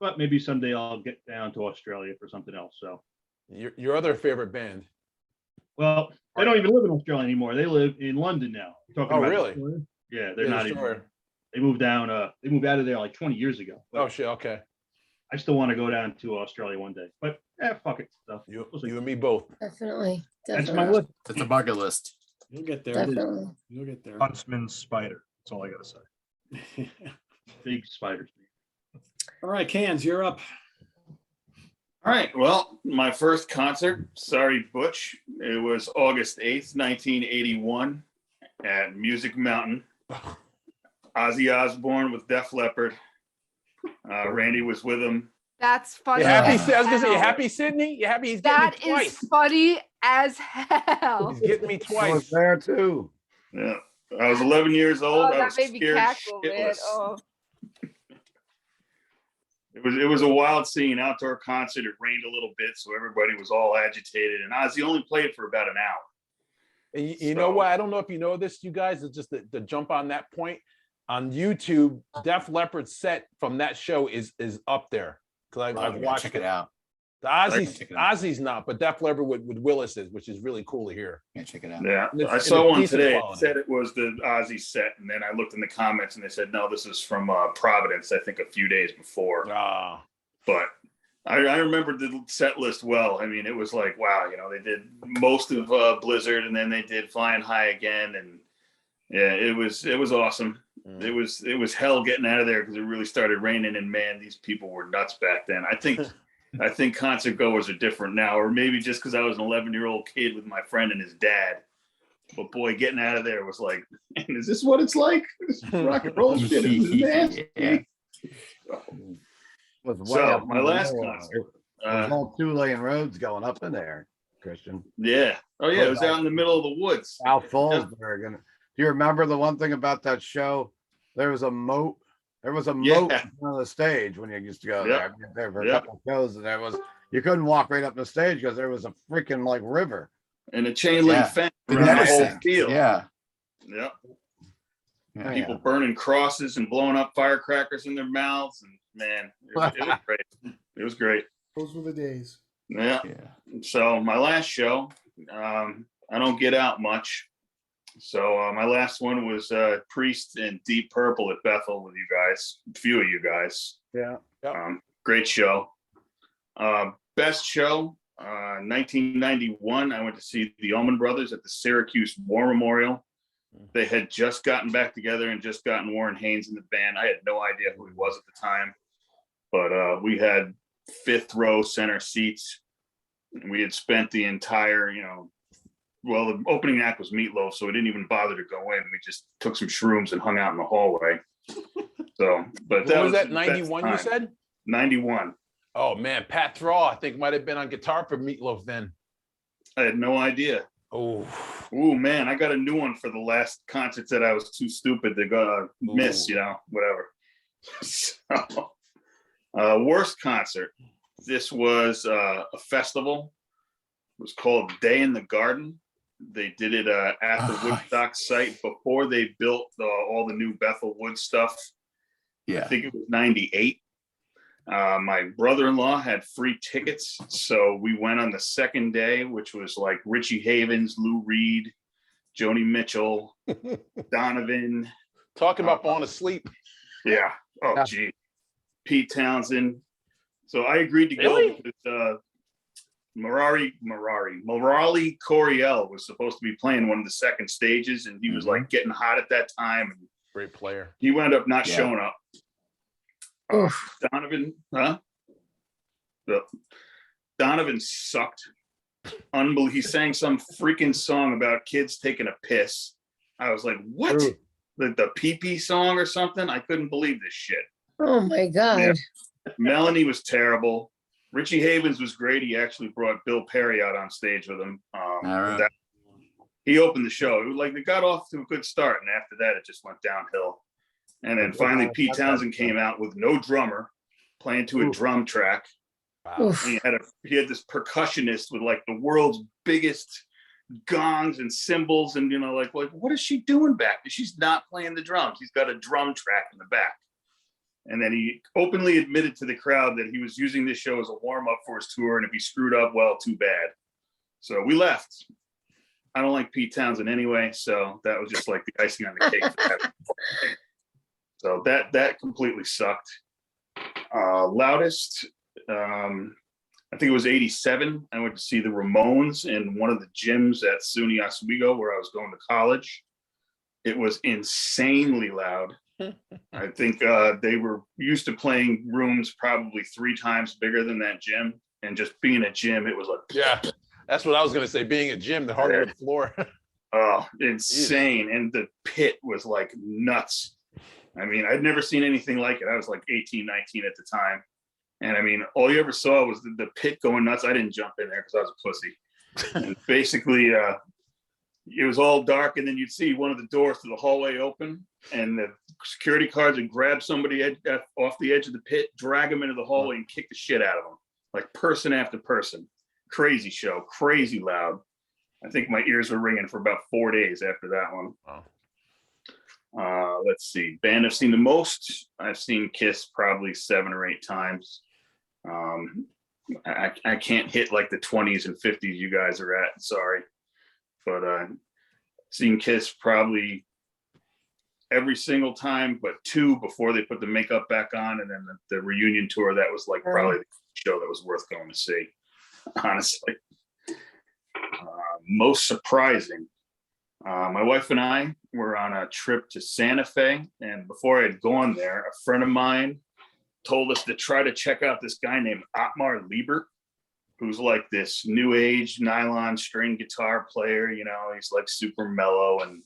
but maybe someday I'll get down to Australia for something else. So Your other favorurt band? well, they don't even live in Australia anymore. They live in London now. You're talking Oh, about really? Australia? Yeah, they're Yeah, not sure. even. They moved down. They moved out of there like 20 years ago. But Oh shit. Okay. I still want to go down to Australia one day. But fuck it. So, You we'll see. and me both. Definitely. That's Definitely. my list. It's a bucket list. You'll get there. Definitely. You'll get there. Huntsman Spider. That's all I gotta say. Big spiders. All right, Cans, you're up. All right. Well, my first concert, sorry, Butch, it was August 8th, 1981 at Music Mountain. Ozzy Osbourne with Def Leppard. Randy was with him. That's funny. You happy? I as was gonna say, you hell. happy, Sydney? You happy? He's getting That me twice. is funny as hell. He's getting me I was twice. there too. Yeah. I was 11 years old. Oh, I that was made me scared cackle, man. shitless. Oh, It was a wild scene, outdoor concert. It rained a little bit, so everybody was all agitated. And Ozzy only played for about an hour. And you know what? I don't know if you know this, you guys. It's just the jump on that point. on YouTube, Def Leppard's set from that show is up there because I've watched Check it out. The Check it out. Ozzy's not, but Def Leppard with Willis is, which is really cool to hear. Yeah, check it out. Yeah, And it's- I and saw it's one decent today. It quality. said it was the Ozzy set, and then I looked in the comments and they said, no, this is from Providence, I think a few days before. Ah, But I remember the set list well. I mean, it was like, wow, you know, they did most of Blizzard, and then they did Flying High again, and yeah, it was awesome. It was hell getting out of there because it really started raining, and man, these people were nuts back then. I think concert goers are different now, or maybe just because I was an 11-year-old kid with my friend and his dad. But boy, getting out of there was like, man, is this what it's like? This is rock and roll shit. This is nasty. Yeah. Was way So up my in the last middle. concert. There's all 2-lane roads going up in there, Christian. Yeah. Oh yeah, it was out in the middle of the woods. South Fallsburg. And do you remember the one thing about that show? There was a moat. There was a moat Yeah. in front of the stage when you used to go Yep. there. I went there for a Yep. couple of shows, and you couldn't walk right up the stage because there was a freaking like river. And a chain link Yeah. fence The around the whole medicine. field. Yeah. Yep. Yeah. People burning crosses and blowing up firecrackers in their mouths, and man, it was great. It was great. Those were the days. Yeah. Yeah. So my last show, I don't get out much. So my last one was Priest and Deep Purple at Bethel with you guys, a few of you guys. Yeah. Great show. Best show, 1991. I went to see the Allman Brothers at the Syracuse War Memorial. They had just gotten back together and just gotten Warren Haynes in the band. I had no idea who he was at the time, but we had 5th row center seats. We had spent the entire, well, the opening act was Meatloaf, so we didn't even bother to go in. We just took some shrooms and hung out in the hallway. So, but what was that? the best 91, you time. said? 91. Oh man, Pat Thrall, I think might have been on guitar for Meatloaf then. I had no idea. Oh, Man, I got a new one for the last concerts that I was too stupid to go miss, whatever. So, worst concert. This was a festival. It was called Day in the Garden. They did it at the Woodstock site before they built all the new Bethel Wood stuff. Yeah. I think it was 98. My brother-in-law had free tickets, so we went on the second day, which was like Richie Havens, Lou Reed, Joni Mitchell, Donovan. talking about falling asleep. Yeah. Oh, Yeah. gee. Pete Townsend. So I agreed to Really? go because Morali Coriel was supposed to be playing one of the second stages, and he was like getting hot at that time, and Great player. he wound up not Yeah. showing up. Donovan, Donovan sucked. Unbelievable. He sang some freaking song about kids taking a piss. I was like, what? Ooh. The pee-pee song or something? I couldn't believe this shit. Oh my God. Yeah. Melanie was terrible. Richie Havens was great. He actually brought Bill Perry out on stage with him. All right. He opened the show. It was like it got off to a good start, and after that, it just went downhill. And then finally, Pete Townsend came out with no drummer, playing to a drum track. Wow. Oof. And he had this percussionist with like the world's biggest gongs and cymbals, and like what is she doing back there? She's not playing the drums. He's got a drum track in the back. And then he openly admitted to the crowd that he was using this show as a warm-up for his tour, and if he screwed up, well, too bad. So we left. I don't like Pete Townsend anyway, so that was just like the icing on the cake for that. So that completely sucked. Loudest, I think it was 87. I went to see the Ramones in one of the gyms at SUNY Oswego where I was going to college. It was insanely loud. I think they were used to playing rooms probably 3 times bigger than that gym. And just being a gym, it was like, Yeah, that's what I was gonna say. Being a gym, the hardwood floor. oh, insane. And the pit was like nuts. I mean, I'd never seen anything like it. I was like 18, 19 at the time. And I mean, all you ever saw was the pit going nuts. I didn't jump in there because I was a pussy. And basically, it was all dark, and then you'd see one of the doors to the hallway open, and the security guards would grab somebody off the edge of the pit, drag them into the hallway, and kick the shit out of them, like person after person. Crazy show, crazy loud. I think my ears were ringing for about 4 days after that one. Wow. let's see. Band I've seen the most. I've seen Kiss probably 7 or 8 times. I can't hit like the 20s and 50s you guys are at. Sorry, but seen Kiss probably every single time, but 2 before they put the makeup back on, and then the reunion tour. That was like probably the show that was worth going to see. Honestly, most surprising. My wife and I were on a trip to Santa Fe, and before I had gone there, a friend of mine told us to try to check out this guy named Otmar Liebert, who's like this new age nylon string guitar player. You know, he's like super mellow. And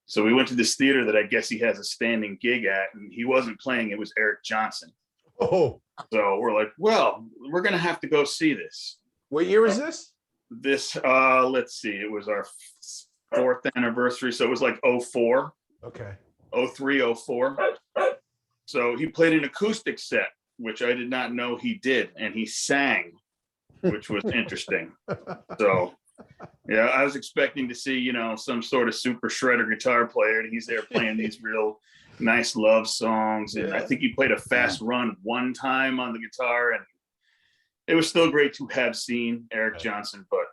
so we went to this theater that I guess he has a standing gig at, and he wasn't playing. It was Eric Johnson. Oh, so we're like, well, we're going to have to go see this. What year is this? This, let's see, it was our 4th anniversary. So it was like 04. Okay. 03, 04. So he played an acoustic set, which I did not know he did. And he sang, which was interesting. So, yeah, I was expecting to see, you know, some sort of super shredder guitar player. And he's there playing these real nice love songs. And I think he played a fast run one time on the guitar. And it was still great to have seen Eric Johnson, but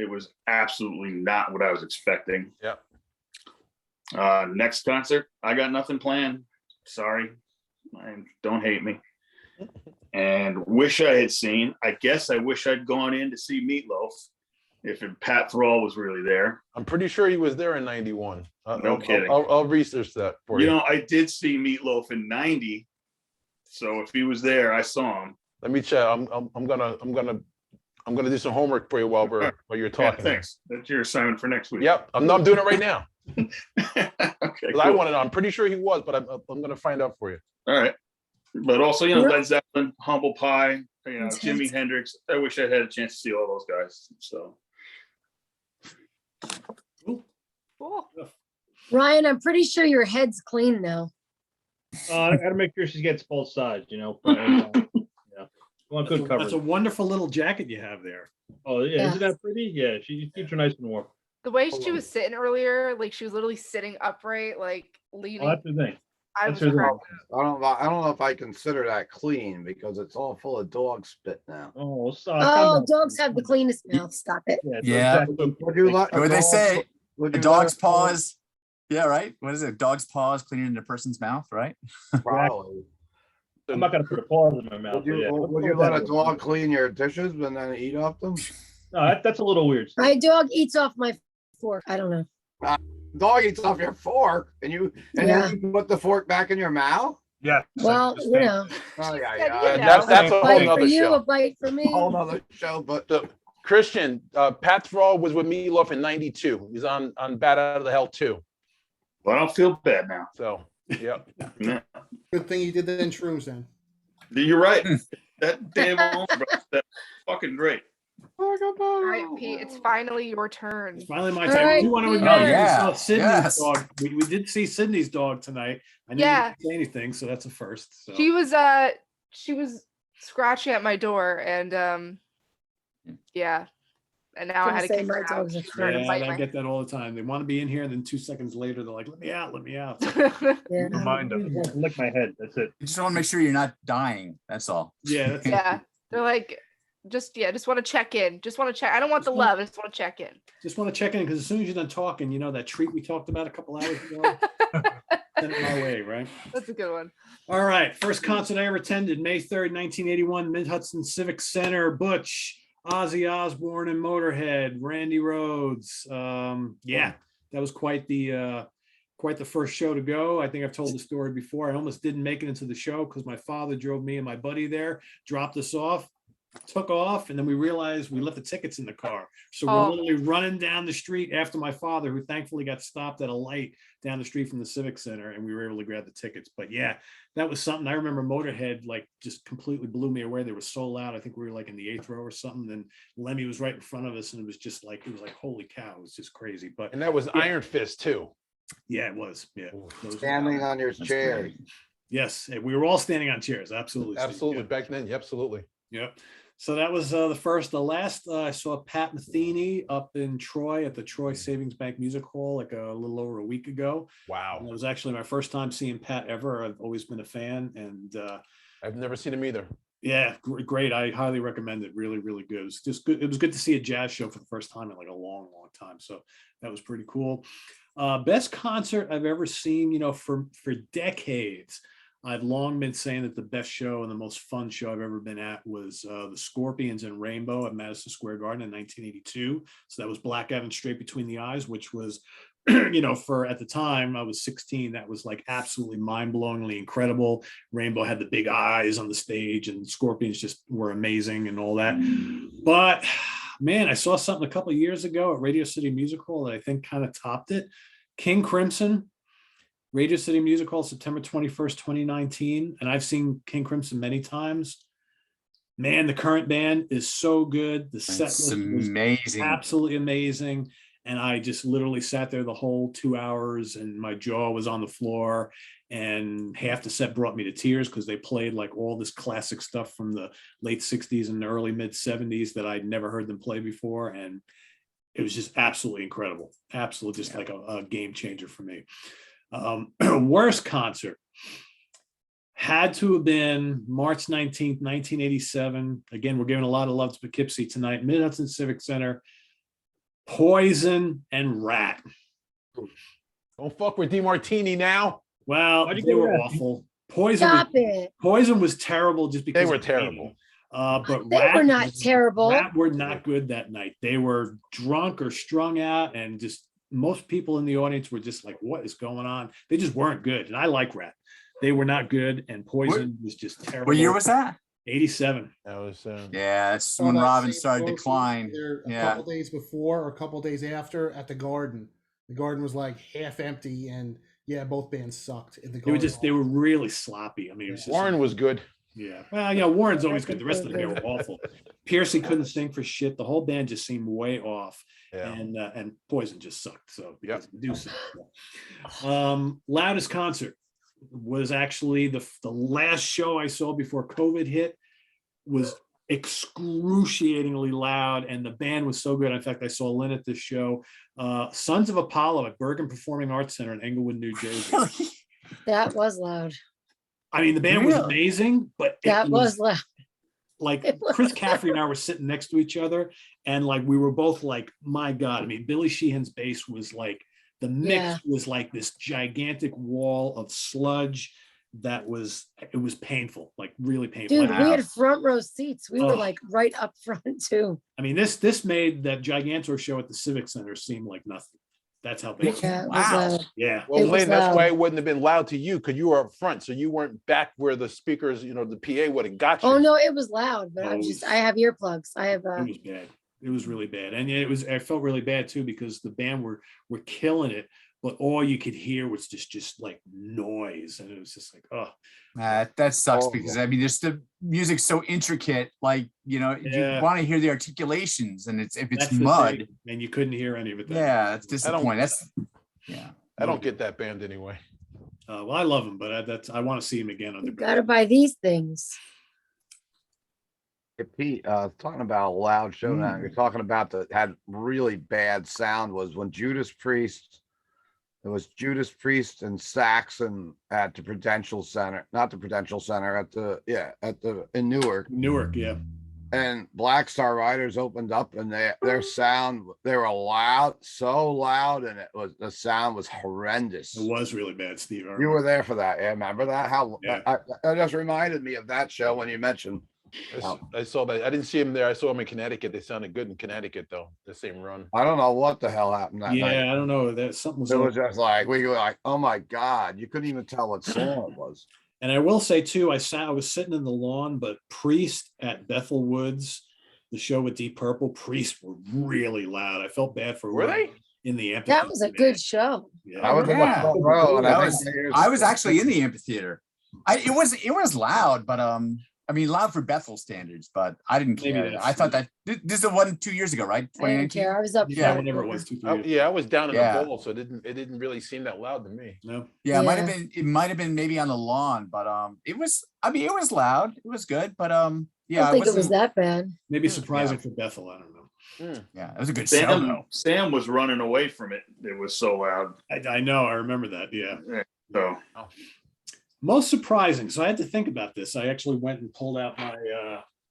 it was absolutely not what I was expecting. Yep. Next concert, I got nothing planned. Sorry. Don't hate me. And wish I had seen, I guess I wish I'd gone in to see Meatloaf if Pat Thrall was really there. I'm pretty sure he was there in 91. No kidding. I'll research that for you. You know, I did see Meatloaf in 90. So if he was there, I saw him. Let me check. I'm gonna do some homework for you while you're talking. Yeah, thanks. That's your assignment for next week. Yep. I'm doing it right now. Okay. I want to know. I'm pretty sure he was, but I'm gonna find out for you. All right. But also, you know, Led Zeppelin, Humble Pie, you know, Jimi Hendrix. I wish I had a chance to see all those guys. So Cool. Ryan, I'm pretty sure your head's clean now. I gotta make sure she gets both sides, you know. Yeah. Want good That's coverage. a wonderful little jacket you have there. Oh yeah, Yeah. isn't that pretty? Yeah, she keeps her nice and warm. The way she was sitting earlier, like she was literally sitting upright, like leaning. Oh, that's the thing. I That's was her cracking thing. up. I don't know if I consider that clean because it's all full of dog spit now. Oh, Oh, dogs have the cleanest mouth. Stop it. Yeah. Would you let What a they dog- say? would A you dog's let paws. Yeah, right. What is it? Dog's paws cleaner than a person's mouth, right? Probably. I'm not gonna put a paws in my mouth. Would you let a dog clean your dishes and then eat off them? No, that's a little weird. My dog eats off my fork. I don't know. Dog eats off your fork and Yeah. then you put the fork back in your mouth? Yeah. Well, you know, Oh, yeah, Yeah, yeah. That's a a whole bite for nother you, a show. bite for me. Whole nother show, but Christian, Pat Thrall was with Meatloaf in 92. He's on Bat Out of the Hell 2. well, I don't feel bad now. So, yep. Yeah. Good thing you did that in shrooms then. You're right. That damn that's fucking great. All right, Pete, it's finally your turn. It's finally my All time. right, We want to we acknowledge got it. we saw Sydney's Yes. dog. We did see Sydney's dog tonight. I didn't Yeah. say anything, so that's a first. So. She was scratching at my door, and yeah, and now I Gonna had to say kick my her out. dog's a She's trying to Yeah, bite I my- get that all the time. They want to be in here, and then 2 seconds later, they're like, "Let me out, let me out." Yeah. Remind them. Lick my head. That's it. You just want to make sure you're not dying. That's all. Yeah, that's Yeah, they're like, just want to check in. Just want to check. I don't want the love. I just want to check in. Just want to check in because as soon as you're done talking, you know that treat we talked about a couple hours ago. Send it my way, right? That's a good one. All right. First concert I ever attended, May 3rd, 1981, Mid-Hudson Civic Center. Butch, Ozzy Osbourne and Motorhead, Randy Rhoads. Yeah, that was quite the first show to go. I think I've told the story before. I almost didn't make it into the show because my father drove me and my buddy there, dropped us off, took off, and then we realized we left the tickets in the car. So we're Oh. literally running down the street after my father, who thankfully got stopped at a light down the street from the Civic Center, and we were able to grab the tickets. But yeah, that was something. I remember Motorhead like just completely blew me away. They were so loud. I think we were like in the 8th row or something. Then Lemmy was right in front of us, and it was like holy cow, it was just crazy. But And that was Iron Fist too. yeah, it was. Yeah, those were- standing on your That's chair. great. Yes, and we were all standing on chairs. Absolutely, Steve. Absolutely. Yeah. Back then, absolutely. Yep. So that was the last I saw Pat Metheny up in Troy at the Troy Savings Bank Music Hall like a little over a week ago. Wow. And it was actually my first time seeing Pat ever. I've always been a fan, and I've never seen him either. yeah, great. I highly recommend it. Really, really good. It was just good. It was good to see a jazz show for the first time in like a long, long time. So that was pretty cool. Best concert I've ever seen, you know, for decades. I've long been saying that the best show and the most fun show I've ever been at was the Scorpions and Rainbow at Madison Square Garden in 1982. So that was Blackout and Straight Between the Eyes, which was, you know, for at the time I was 16, that was like absolutely mind-blowingly incredible. Rainbow had the big eyes on the stage, and Scorpions just were amazing and all that. But man, I saw something a couple of years ago at Radio City Music Hall that I think kind of topped it. King Crimson, Radio City Music Hall, September 21st, 2019. And I've seen King Crimson many times. Man, the current band is so good. The set list was amazing. Absolutely amazing. And I just literally sat there the whole 2 hours and my jaw was on the floor. And half the set brought me to tears because they played like all this classic stuff from the late 60s and early mid 70s that I'd never heard them play before. And it was just absolutely incredible. Absolutely just like a game changer for me. Worst concert had to have been March 19th, 1987. Again, we're giving a lot of love to Poughkeepsie tonight. Mid-Hudson Civic Center, Poison and Rat. Don't fuck with DeMartini now. Well, they were awful. Poison was terrible just because they were terrible. But they were not terrible. Rat were not good that night. They were drunk or strung out, and just most people in the audience were just like, what is going on? They just weren't good. And I like Rat. They were not good, and Poison was just terrible. What year was that? 87. That was yeah, that's when Robin started to decline. A couple days before or a couple days after at the Garden. The Garden was like half empty, and yeah, both bands sucked in the Garden. They were really sloppy. I mean, it was just Warren was good. Yeah. Well, you know, Warren's always good. The rest of them were awful. Piercy couldn't sing for shit. The whole band just seemed way off. Yeah. And Poison just sucked. So because do sing. Loudest concert was actually the last show I saw before COVID hit. Was excruciatingly loud, and the band was so good. In fact, I saw Lynn at this show. Sons of Apollo at Bergen Performing Arts Center in Englewood, New Jersey. That was loud. I mean, the band was amazing, but that was loud. Like Chris Caffrey and I were sitting next to each other, and like we were both like, my God. I mean, Billy Sheehan's bass was like, the mix was like this gigantic wall of sludge that was, it was painful, like really painful. Dude, we had front row seats. We were like right up front too. I mean, this made that Gigantor show at the Civic Center seem like nothing. That's how big. Yeah, wow. Yeah. Well, Lynn, that's why it wouldn't have been loud to you, because you were up front, so you weren't back where the speakers, you know, the PA would have got you. Oh no, it was loud, but I have earplugs. I have. It was bad. It was really bad, and I felt really bad too because the band were killing it, but all you could hear was just like noise, and it was just like, oh. That sucks because I mean, there's the music's so intricate, like, you know, you want to hear the articulations, and if it's mud, and you couldn't hear any of it. That's disappointing. I don't get that band anyway. Well, I love him, but I want to see him again. You gotta buy these things. Hey, Pete, talking about a loud show now. You're talking about that had really bad sound was when Judas Priest. It was Judas Priest and Saxon at the Prudential Center, not the Prudential Center, in Newark. Newark, yeah. And Black Star Riders opened up, and their sound, they were loud, so loud, and the sound was horrendous. It was really bad, Steve. You were there for that, yeah? Remember that? That just reminded me of that show when you mentioned. I saw that. I didn't see him there. I saw him in Connecticut. They sounded good in Connecticut, though. The same run. I don't know what the hell happened that night. I don't know. That something was. It was just like we were like, oh my God, you couldn't even tell what song it was. And I will say too, I was sitting in the lawn, but Priest at Bethel Woods, the show with Deep Purple, Priest were really loud. I felt bad for. Were they? In the amphitheater? That was a good show. Yeah, I was in the front row, and I was actually in the amphitheater. It was loud, but I mean, loud for Bethel standards, but I didn't Maybe care. that's- I thought that this is the one 2 years ago, right? I didn't 2019. care. I was up. Yeah, for whenever it was. 2, 3 years. Yeah, I was down in Yeah. the bowl, so it didn't really seem that loud to me. No. Yeah, it might have Yeah. been. It might have been maybe on the lawn, but it was. I mean, it was loud. It was good, but I yeah, don't think it was wasn't- that bad. Maybe surprising for Bethel. I don't know. Yeah, it was a good show. Though. Sam was running away from it. It was so loud. I know. I remember that. Yeah. So Most surprising. So I had to think about this. I actually went and pulled out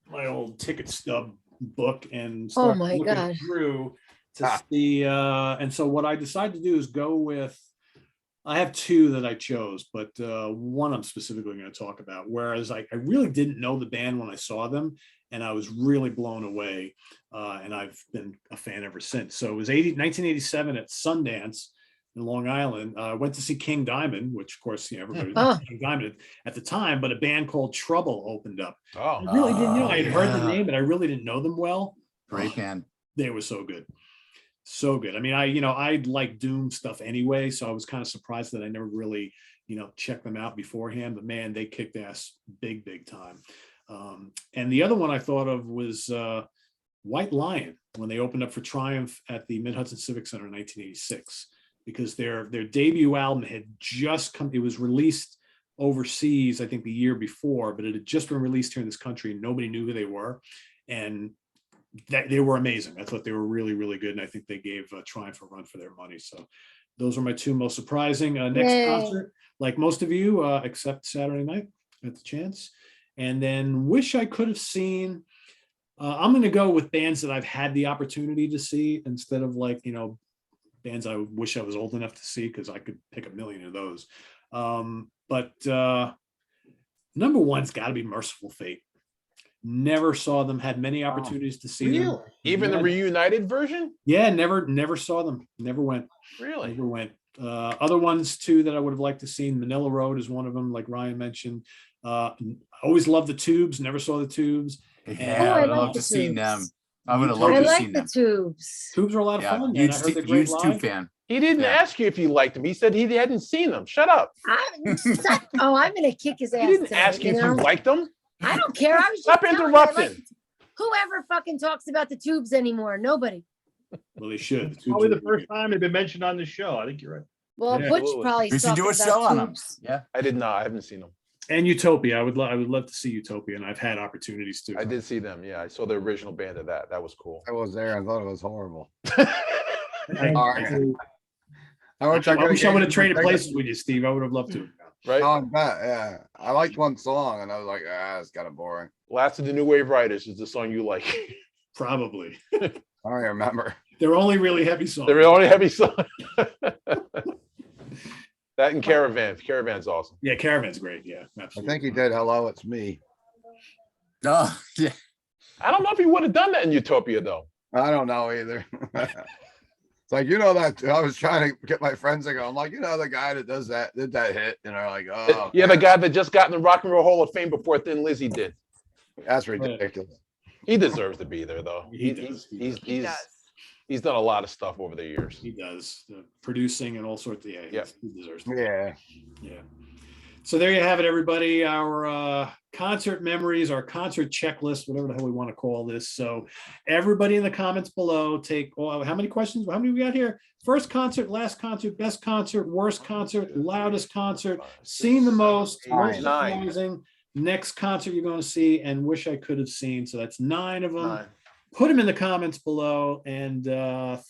my old ticket stub book and started my looking God. through to see. And so what I decided to do is go with. I have two that I chose, but one I'm specifically going to talk about. Whereas I really didn't know the band when I saw them, and I was really blown away. And I've been a fan ever since. So it was 1987 at Sundance in Long Island. I went to see King Diamond, which of course, everybody Oh. King Diamond at the time, but a band called Trouble opened up. Oh, I really didn't know. I had heard the yeah. name, but I really didn't know them well. Great band. They were so good. So good. I mean, I like Doom stuff anyway, so I was kind of surprised that I never really, checked them out beforehand, but man, they kicked ass big time. And the other one I thought of was White Lion when they opened up for Triumph at the Mid-Hudson Civic Center in 1986, because their debut album had just come. It was released overseas, I think the year before, but it had just been released here in this country and nobody knew who they were. And that they were amazing. I thought they were really good. And I think they gave Triumph a run for their money. So those are my two most surprising. Next Yay. concert, like most of you, except Saturday night at the Chance. And then wish I could have seen, I'm going to go with bands that I've had the opportunity to see instead of bands I wish I was old enough to see, because I could pick a million of those. But number one's got to be Merciful Fate. Never saw them, had many opportunities to see them. even the reunited version? Yeah, never saw them. Never went. Really? Never went. Other ones too that I would have liked to see. Manila Road is one of them, like Ryan mentioned. Always loved the Tubes. Never saw the Tubes. Yeah, I I would like love the to see Tubes. them. I would have I loved I to like see the them. Tubes. Tubes are a lot of Yeah, fun. Man. huge, I heard they're great huge Tube live. fan. He didn't Yeah. ask you if you liked him. He said he hadn't seen them. Shut up. I'm gonna kick his ass. He didn't tonight, ask you if you know? liked them. I don't care. I was Stop just telling you, I interrupting. like- whoever fucking talks about the Tubes anymore? Nobody. Well, they should. The Tubes Probably are the really first time they've been mentioned on the show. I think you're right. Well, Yeah, Butch absolutely. probably We should do a talks show about on them. Tubes. Yeah. I did not. I haven't seen them. good. And Utopia. I would love to see Utopia, and I've had opportunities to. I did see them. Yeah, I saw the original band of that. That was cool. I was there and thought it was horrible. I, Sorry. I wish I would have gave traded you- places with you, Steve. I would have loved to. Right? Oh, I bet, yeah. I liked one song and I was like, it's kind of boring. Last of the New Wave Riders is the song you like. Probably. I don't even remember. They're only really heavy songs. They're only heavy song. That and Caravan. Caravan's awesome. Yeah, Caravan's great. Yeah, I absolutely. think he did Hello, It's Me. Oh, yeah. I don't know if he would have done that in Utopia though. I don't know either. It's like, that I was trying to get my friends to go. I'm like, the guy that did that hit, like, oh, Yeah, the guy that just got in the Rock and Roll Hall of Fame before Thin Lizzy did. that's ridiculous. He deserves to be there though. He does. He does. He's done a lot of stuff over the years. He does. Producing and all sorts of, Yeah. he deserves it. Yeah. Yeah. So there you have it, everybody. Our concert memories, our concert checklist, whatever the hell we want to call this. So everybody in the comments below, take, how many questions? How many we got here? First concert, last concert, best concert, worst concert, loudest concert, seen the most, most Nine. surprising, next concert you're going to see, and wish I could have seen. So that's 9 of them. 9. Put them in the comments below. And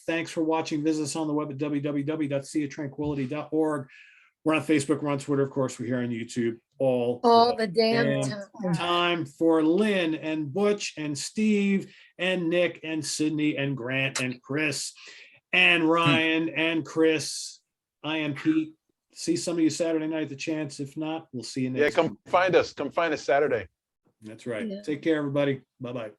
thanks for watching. Visit us on the web at www.seatranquility.org. We're on Facebook, we're on Twitter, of course, we're here on YouTube. All the damn And time. time for Lynn and Butch and Steve and Nick and Sydney and Grant and Chris and Ryan and Chris. I am Pete. See some of you Saturday night at the Chance. If not, we'll see you Yeah, next come find us. Come find us Saturday. That's right. Yeah. Take care, everybody. Bye-bye.